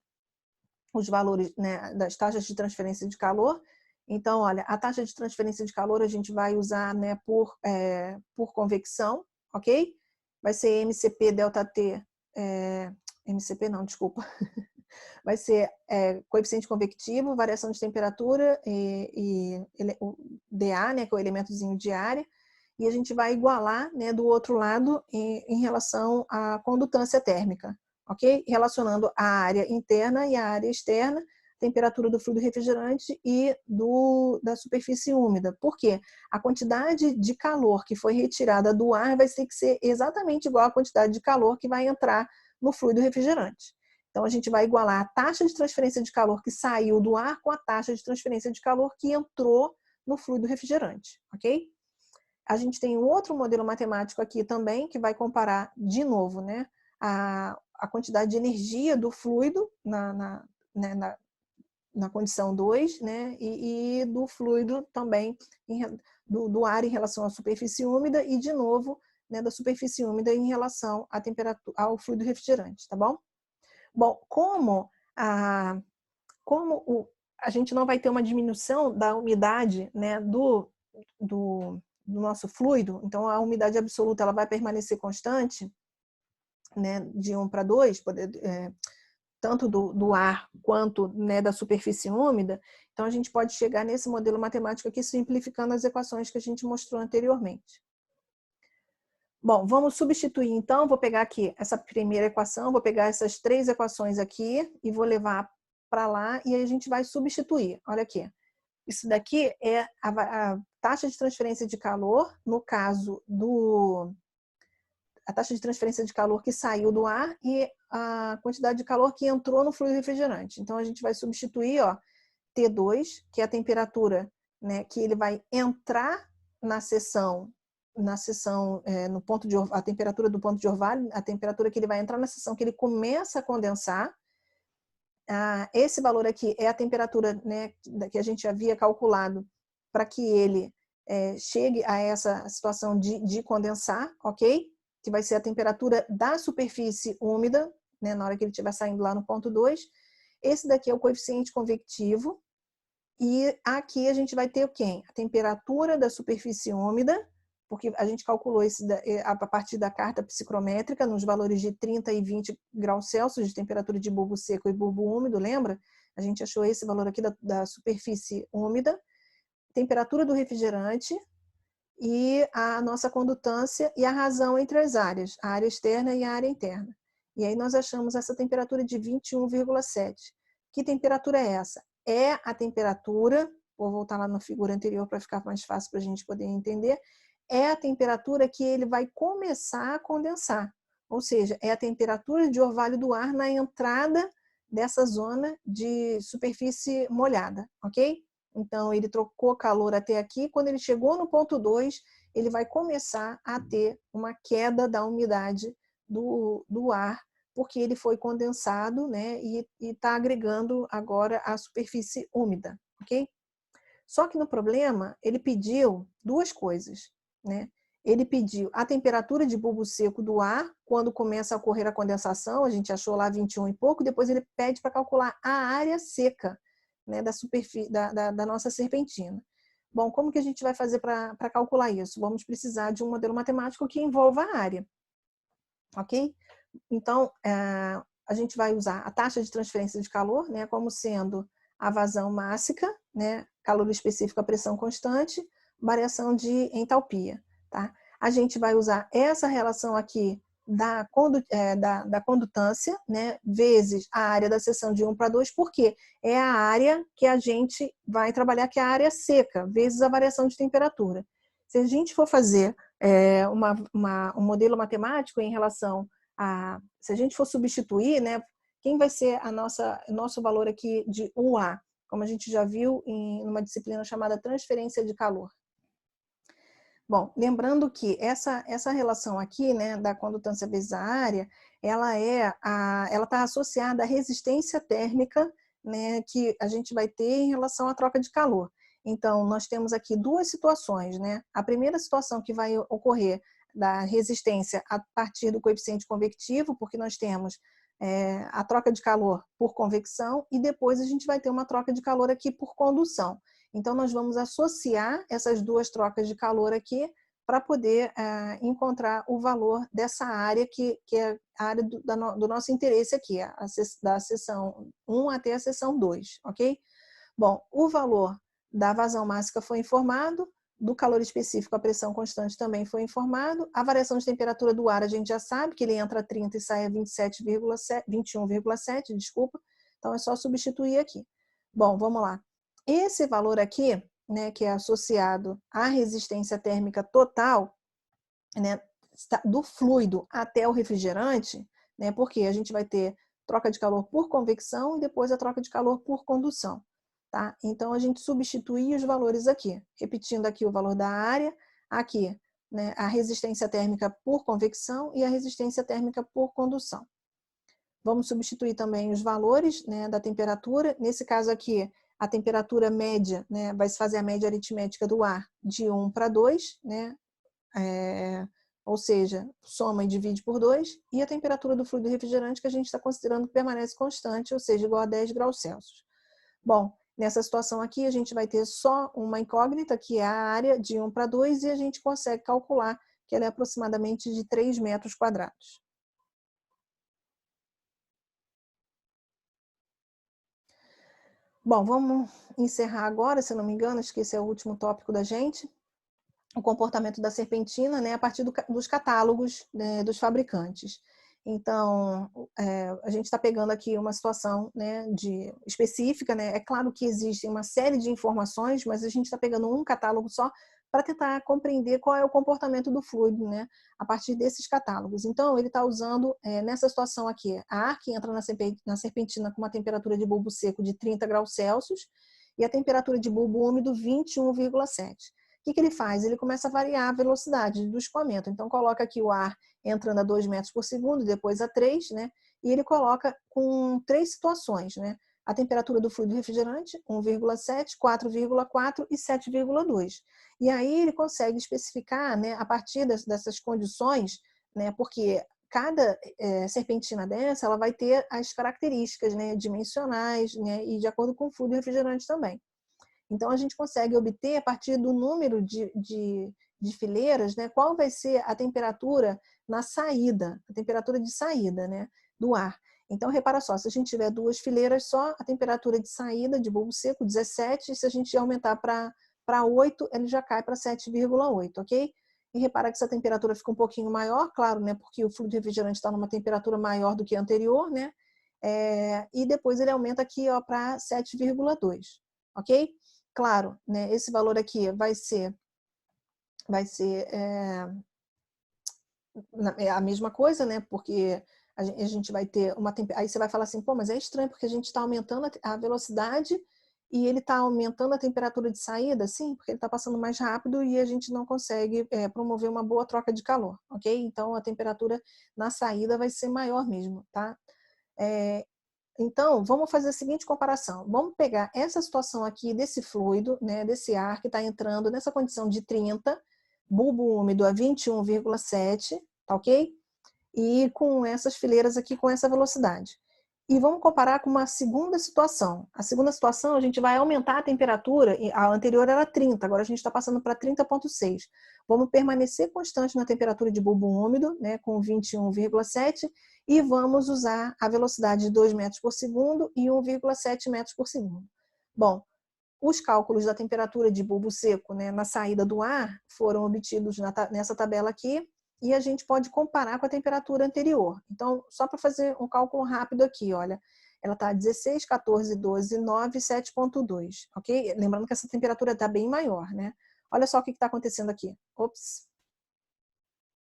os valores, né, das taxas de transferência de calor. Então, olha, a taxa de transferência de calor a gente vai usar, né, por convecção, ok? Vai ser MCP ΔT, MCP não, desculpa, vai ser coeficiente convectivo, variação de temperatura e o dA, né, que é o elementozinho de área, e a gente vai igualar, né, do outro lado em relação à condutância térmica, ok? Relacionando a área interna e a área externa, temperatura do fluido refrigerante e da superfície úmida. Por quê? A quantidade de calor que foi retirada do ar vai ter que ser exatamente igual à quantidade de calor que vai entrar no fluido refrigerante. Então, a gente vai igualar a taxa de transferência de calor que saiu do ar com a taxa de transferência de calor que entrou no fluido refrigerante, ok? A gente tem um outro modelo matemático aqui também, que vai comparar, de novo, né, a quantidade de energia do fluido na condição 2, né, e do fluido também, do ar em relação à superfície úmida e, de novo, né, da superfície úmida em relação à temperatura, ao fluido refrigerante, tá bom? Bom, como a gente não vai ter uma diminuição da umidade, né, do nosso fluido, então a umidade absoluta ela vai permanecer constante, né, de 1 para 2, tanto do ar quanto, né, da superfície úmida, então a gente pode chegar nesse modelo matemático aqui simplificando as equações que a gente mostrou anteriormente. Bom, vamos substituir então, vou pegar aqui essa primeira equação, vou pegar essas 3 equações aqui e vou levar para lá e aí a gente vai substituir. Olha aqui, isso daqui é a taxa de transferência de calor, no caso a taxa de transferência de calor que saiu do ar e a quantidade de calor que entrou no fluido refrigerante. Então, a gente vai substituir, ó, T2, que é a temperatura, né, que ele vai entrar na seção, no ponto de a temperatura do ponto de orvalho, a temperatura que ele vai entrar na seção que ele começa a condensar. Esse valor aqui é a temperatura, né, que a gente havia calculado para que ele chegue a essa situação de condensar, ok? Que vai ser a temperatura da superfície úmida, né, na hora que ele estiver saindo lá no ponto 2. Esse daqui é o coeficiente convectivo. E aqui a gente vai ter o quê? A temperatura da superfície úmida, porque a gente calculou a partir da carta psicrométrica, nos valores de 30 e 20 graus Celsius de temperatura de bulbo seco e bulbo úmido, lembra? A gente achou esse valor aqui da superfície úmida, temperatura do refrigerante e a nossa condutância e a razão entre as áreas, a área externa e a área interna. E aí nós achamos essa temperatura de 21,7. Que temperatura é essa? É a temperatura, vou voltar lá na figura anterior para ficar mais fácil para a gente poder entender, é a temperatura que ele vai começar a condensar. Ou seja, é a temperatura de orvalho do ar na entrada dessa zona de superfície molhada, ok? Então, ele trocou calor até aqui. Quando ele chegou no ponto 2, ele vai começar a ter uma queda da umidade do ar, porque ele foi condensado, né, e está agregando agora a superfície úmida, ok? Só que no problema, ele pediu 2 coisas, né? Ele pediu a temperatura de bulbo seco do ar, quando começa a ocorrer a condensação, a gente achou lá 21 e pouco, depois ele pede para calcular a área seca, né, da nossa serpentina. Bom, como que a gente vai fazer para calcular isso? Vamos precisar de um modelo matemático que envolva a área, ok? Então, a gente vai usar a taxa de transferência de calor, né, como sendo a vazão mássica, né, calor específico a pressão constante, variação de entalpia, tá? A gente vai usar essa relação aqui da condutância, né, vezes a área da seção de 1 para 2, porque é a área que a gente vai trabalhar, que é a área seca, vezes a variação de temperatura. Se a gente for fazer um modelo matemático em relação se a gente for substituir, né, quem vai ser nosso valor aqui de UA, como a gente já viu em uma disciplina chamada transferência de calor. Bom, lembrando que essa relação aqui, né, da condutância vezes a área, ela está associada à resistência térmica, né, que a gente vai ter em relação à troca de calor. Então, nós temos aqui 2 situações, né? A primeira situação que vai ocorrer da resistência a partir do coeficiente convectivo, porque nós temos a troca de calor por convecção e depois a gente vai ter uma troca de calor aqui por condução. Então, nós vamos associar essas 2 trocas de calor aqui para poder encontrar o valor dessa área que é a área do nosso interesse aqui, da seção 1 até a seção 2, ok? Bom, o valor da vazão máxima foi informado, do calor específico a pressão constante também foi informado, a variação de temperatura do ar a gente já sabe que ele entra a 30 e sai a 21,7, desculpa, então é só substituir aqui. Bom, vamos lá. Esse valor aqui, né, que é associado à resistência térmica total, né, do fluido até o refrigerante, né, porque a gente vai ter troca de calor por convecção e depois a troca de calor por condução. Tá? Então, a gente substitui os valores aqui. Repetindo aqui o valor da área, aqui, né, a resistência térmica por convecção e a resistência térmica por condução. Vamos substituir também os valores, né, da temperatura. Nesse caso aqui, a temperatura média, né, vai se fazer a média aritmética do ar de 1 para 2, né, ou seja, soma e divide por 2, e a temperatura do fluido refrigerante que a gente está considerando que permanece constante, ou seja, igual a 10 graus Celsius. Bom, nessa situação aqui, a gente vai ter só uma incógnita, que é a área de 1 para 2, e a gente consegue calcular que ela é aproximadamente de 3 metros quadrados. Bom, vamos encerrar agora, se não me engano, acho que esse é o último tópico da gente. O comportamento da serpentina, né, a partir dos catálogos, né, dos fabricantes. Então, a gente está pegando aqui uma situação, né, específica, né? É claro que existe uma série de informações, mas a gente está pegando um catálogo só para tentar compreender qual é o comportamento do fluido, né, a partir desses catálogos. Então, ele está usando, nessa situação aqui, a ar que entra na serpentina com uma temperatura de bulbo seco de 30 graus Celsius e a temperatura de bulbo úmido 21,7. O que ele faz? Ele começa a variar a velocidade do escoamento. Então, coloca aqui o ar entrando a 2 metros por segundo, depois a 3, né? E ele coloca com 3 situações, né? A temperatura do fluido refrigerante, 1,7, 4,4 e 7,2. E aí ele consegue especificar, né, a partir dessas condições, né, porque cada serpentina dessa, ela vai ter as características, né, dimensionais, né, e de acordo com o fluido refrigerante também. Então, a gente consegue obter, a partir do número de fileiras, né, qual vai ser a temperatura na saída, a temperatura de saída, né, do ar. Então, repara só, se a gente tiver 2 fileiras só, a temperatura de saída de bulbo seco, 17, e se a gente aumentar para 8, ele já cai para 7,8, ok? E repara que essa temperatura fica um pouquinho maior, claro, né, porque o fluido refrigerante está numa temperatura maior do que a anterior, né? E depois ele aumenta aqui para 7,2, ok? Claro, né, esse valor aqui vai ser a mesma coisa, né? Porque a gente vai ter uma aí você vai falar assim, pô, mas é estranho porque a gente está aumentando a velocidade e ele está aumentando a temperatura de saída, sim, porque ele está passando mais rápido e a gente não consegue promover uma boa troca de calor, ok? Então a temperatura na saída vai ser maior mesmo, tá? Então, vamos fazer a seguinte comparação. Vamos pegar essa situação aqui desse fluido, né, desse ar que está entrando nessa condição de 30, bulbo úmido a 21,7, tá ok? E com essas fileiras aqui com essa velocidade. E vamos comparar com uma segunda situação. A segunda situação, a gente vai aumentar a temperatura, a anterior era 30, agora a gente está passando para 30,6. Vamos permanecer constante na temperatura de bulbo úmido, né, com 21,7, e vamos usar a velocidade de 2 metros por segundo e 1,7 metros por segundo. Bom, os cálculos da temperatura de bulbo seco, né, na saída do ar foram obtidos nessa tabela aqui, e a gente pode comparar com a temperatura anterior. Então, só para fazer um cálculo rápido aqui, olha, ela está 16, 14, 12, 9, 7,2, ok? Lembrando que essa temperatura está bem maior, né? Olha só o que está acontecendo aqui. Ops!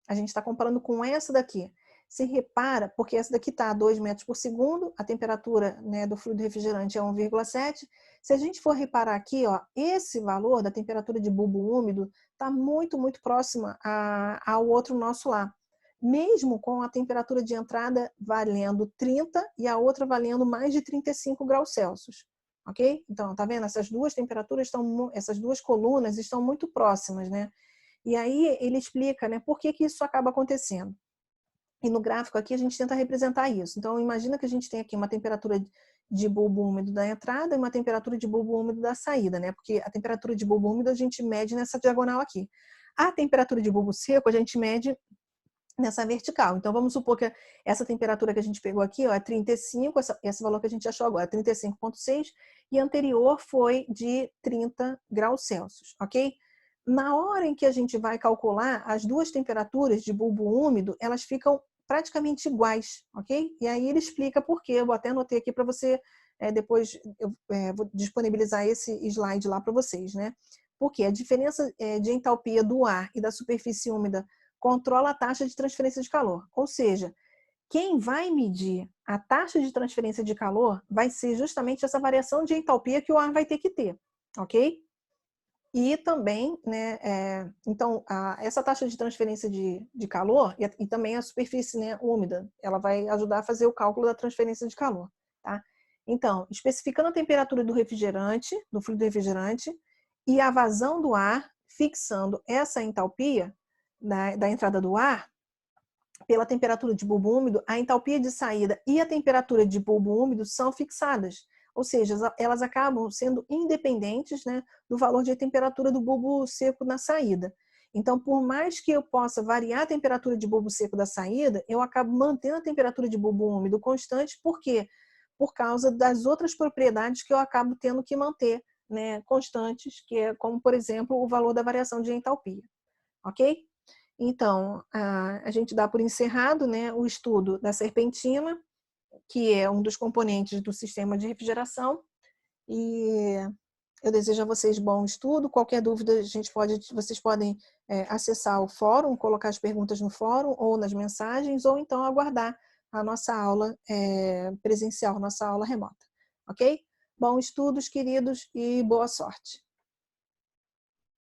A gente está comparando com essa daqui. Se repara, porque essa daqui está a 2 metros por segundo, a temperatura, né, do fluido refrigerante é 1,7. Se a gente for reparar aqui, ó, esse valor da temperatura de bulbo úmido está muito, muito próxima ao outro nosso lá. Mesmo com a temperatura de entrada valendo 30 e a outra valendo mais de 35 graus Celsius. Ok? Então, tá vendo? Essas duas temperaturas essas duas colunas estão muito próximas, né? E aí ele explica, né, por que isso acaba acontecendo. E no gráfico aqui a gente tenta representar isso. Então, imagina que a gente tem aqui uma temperatura de bulbo úmido da entrada e uma temperatura de bulbo úmido da saída, né? Porque a temperatura de bulbo úmido a gente mede nessa diagonal aqui. A temperatura de bulbo seco a gente mede nessa vertical. Então, vamos supor que essa temperatura que a gente pegou aqui, ó, é 35, esse valor que a gente achou agora, 35,6, e anterior foi de 30 graus Celsius, ok? Na hora em que a gente vai calcular, as duas temperaturas de bulbo úmido, elas ficam praticamente iguais, ok? E aí ele explica por quê. Eu vou até anotei aqui para você, depois eu vou disponibilizar esse slide lá para vocês, né? Porque a diferença de entalpia do ar e da superfície úmida controla a taxa de transferência de calor. Ou seja, quem vai medir a taxa de transferência de calor vai ser justamente essa variação de entalpia que o ar vai ter que ter, ok? E também, né, então, essa taxa de transferência de calor e também a superfície, né, úmida, ela vai ajudar a fazer o cálculo da transferência de calor, tá? Então, especificando a temperatura do refrigerante, do fluido refrigerante, e a vazão do ar, fixando essa entalpia da entrada do ar, pela temperatura de bulbo úmido, a entalpia de saída e a temperatura de bulbo úmido são fixadas. Ou seja, elas acabam sendo independentes, né, do valor de temperatura do bulbo seco na saída. Então, por mais que eu possa variar a temperatura de bulbo seco da saída, eu acabo mantendo a temperatura de bulbo úmido constante. Por quê? Por causa das outras propriedades que eu acabo tendo que manter, né, constantes, que é como, por exemplo, o valor da variação de entalpia. Ok? Então, a gente dá por encerrado, né, o estudo da serpentina, que é um dos componentes do sistema de refrigeração, e eu desejo a vocês bom estudo. Qualquer dúvida, vocês podem acessar o fórum, colocar as perguntas no fórum ou nas mensagens, ou então aguardar a nossa aula presencial, nossa aula remota. Ok? Bom estudos, queridos, e boa sorte.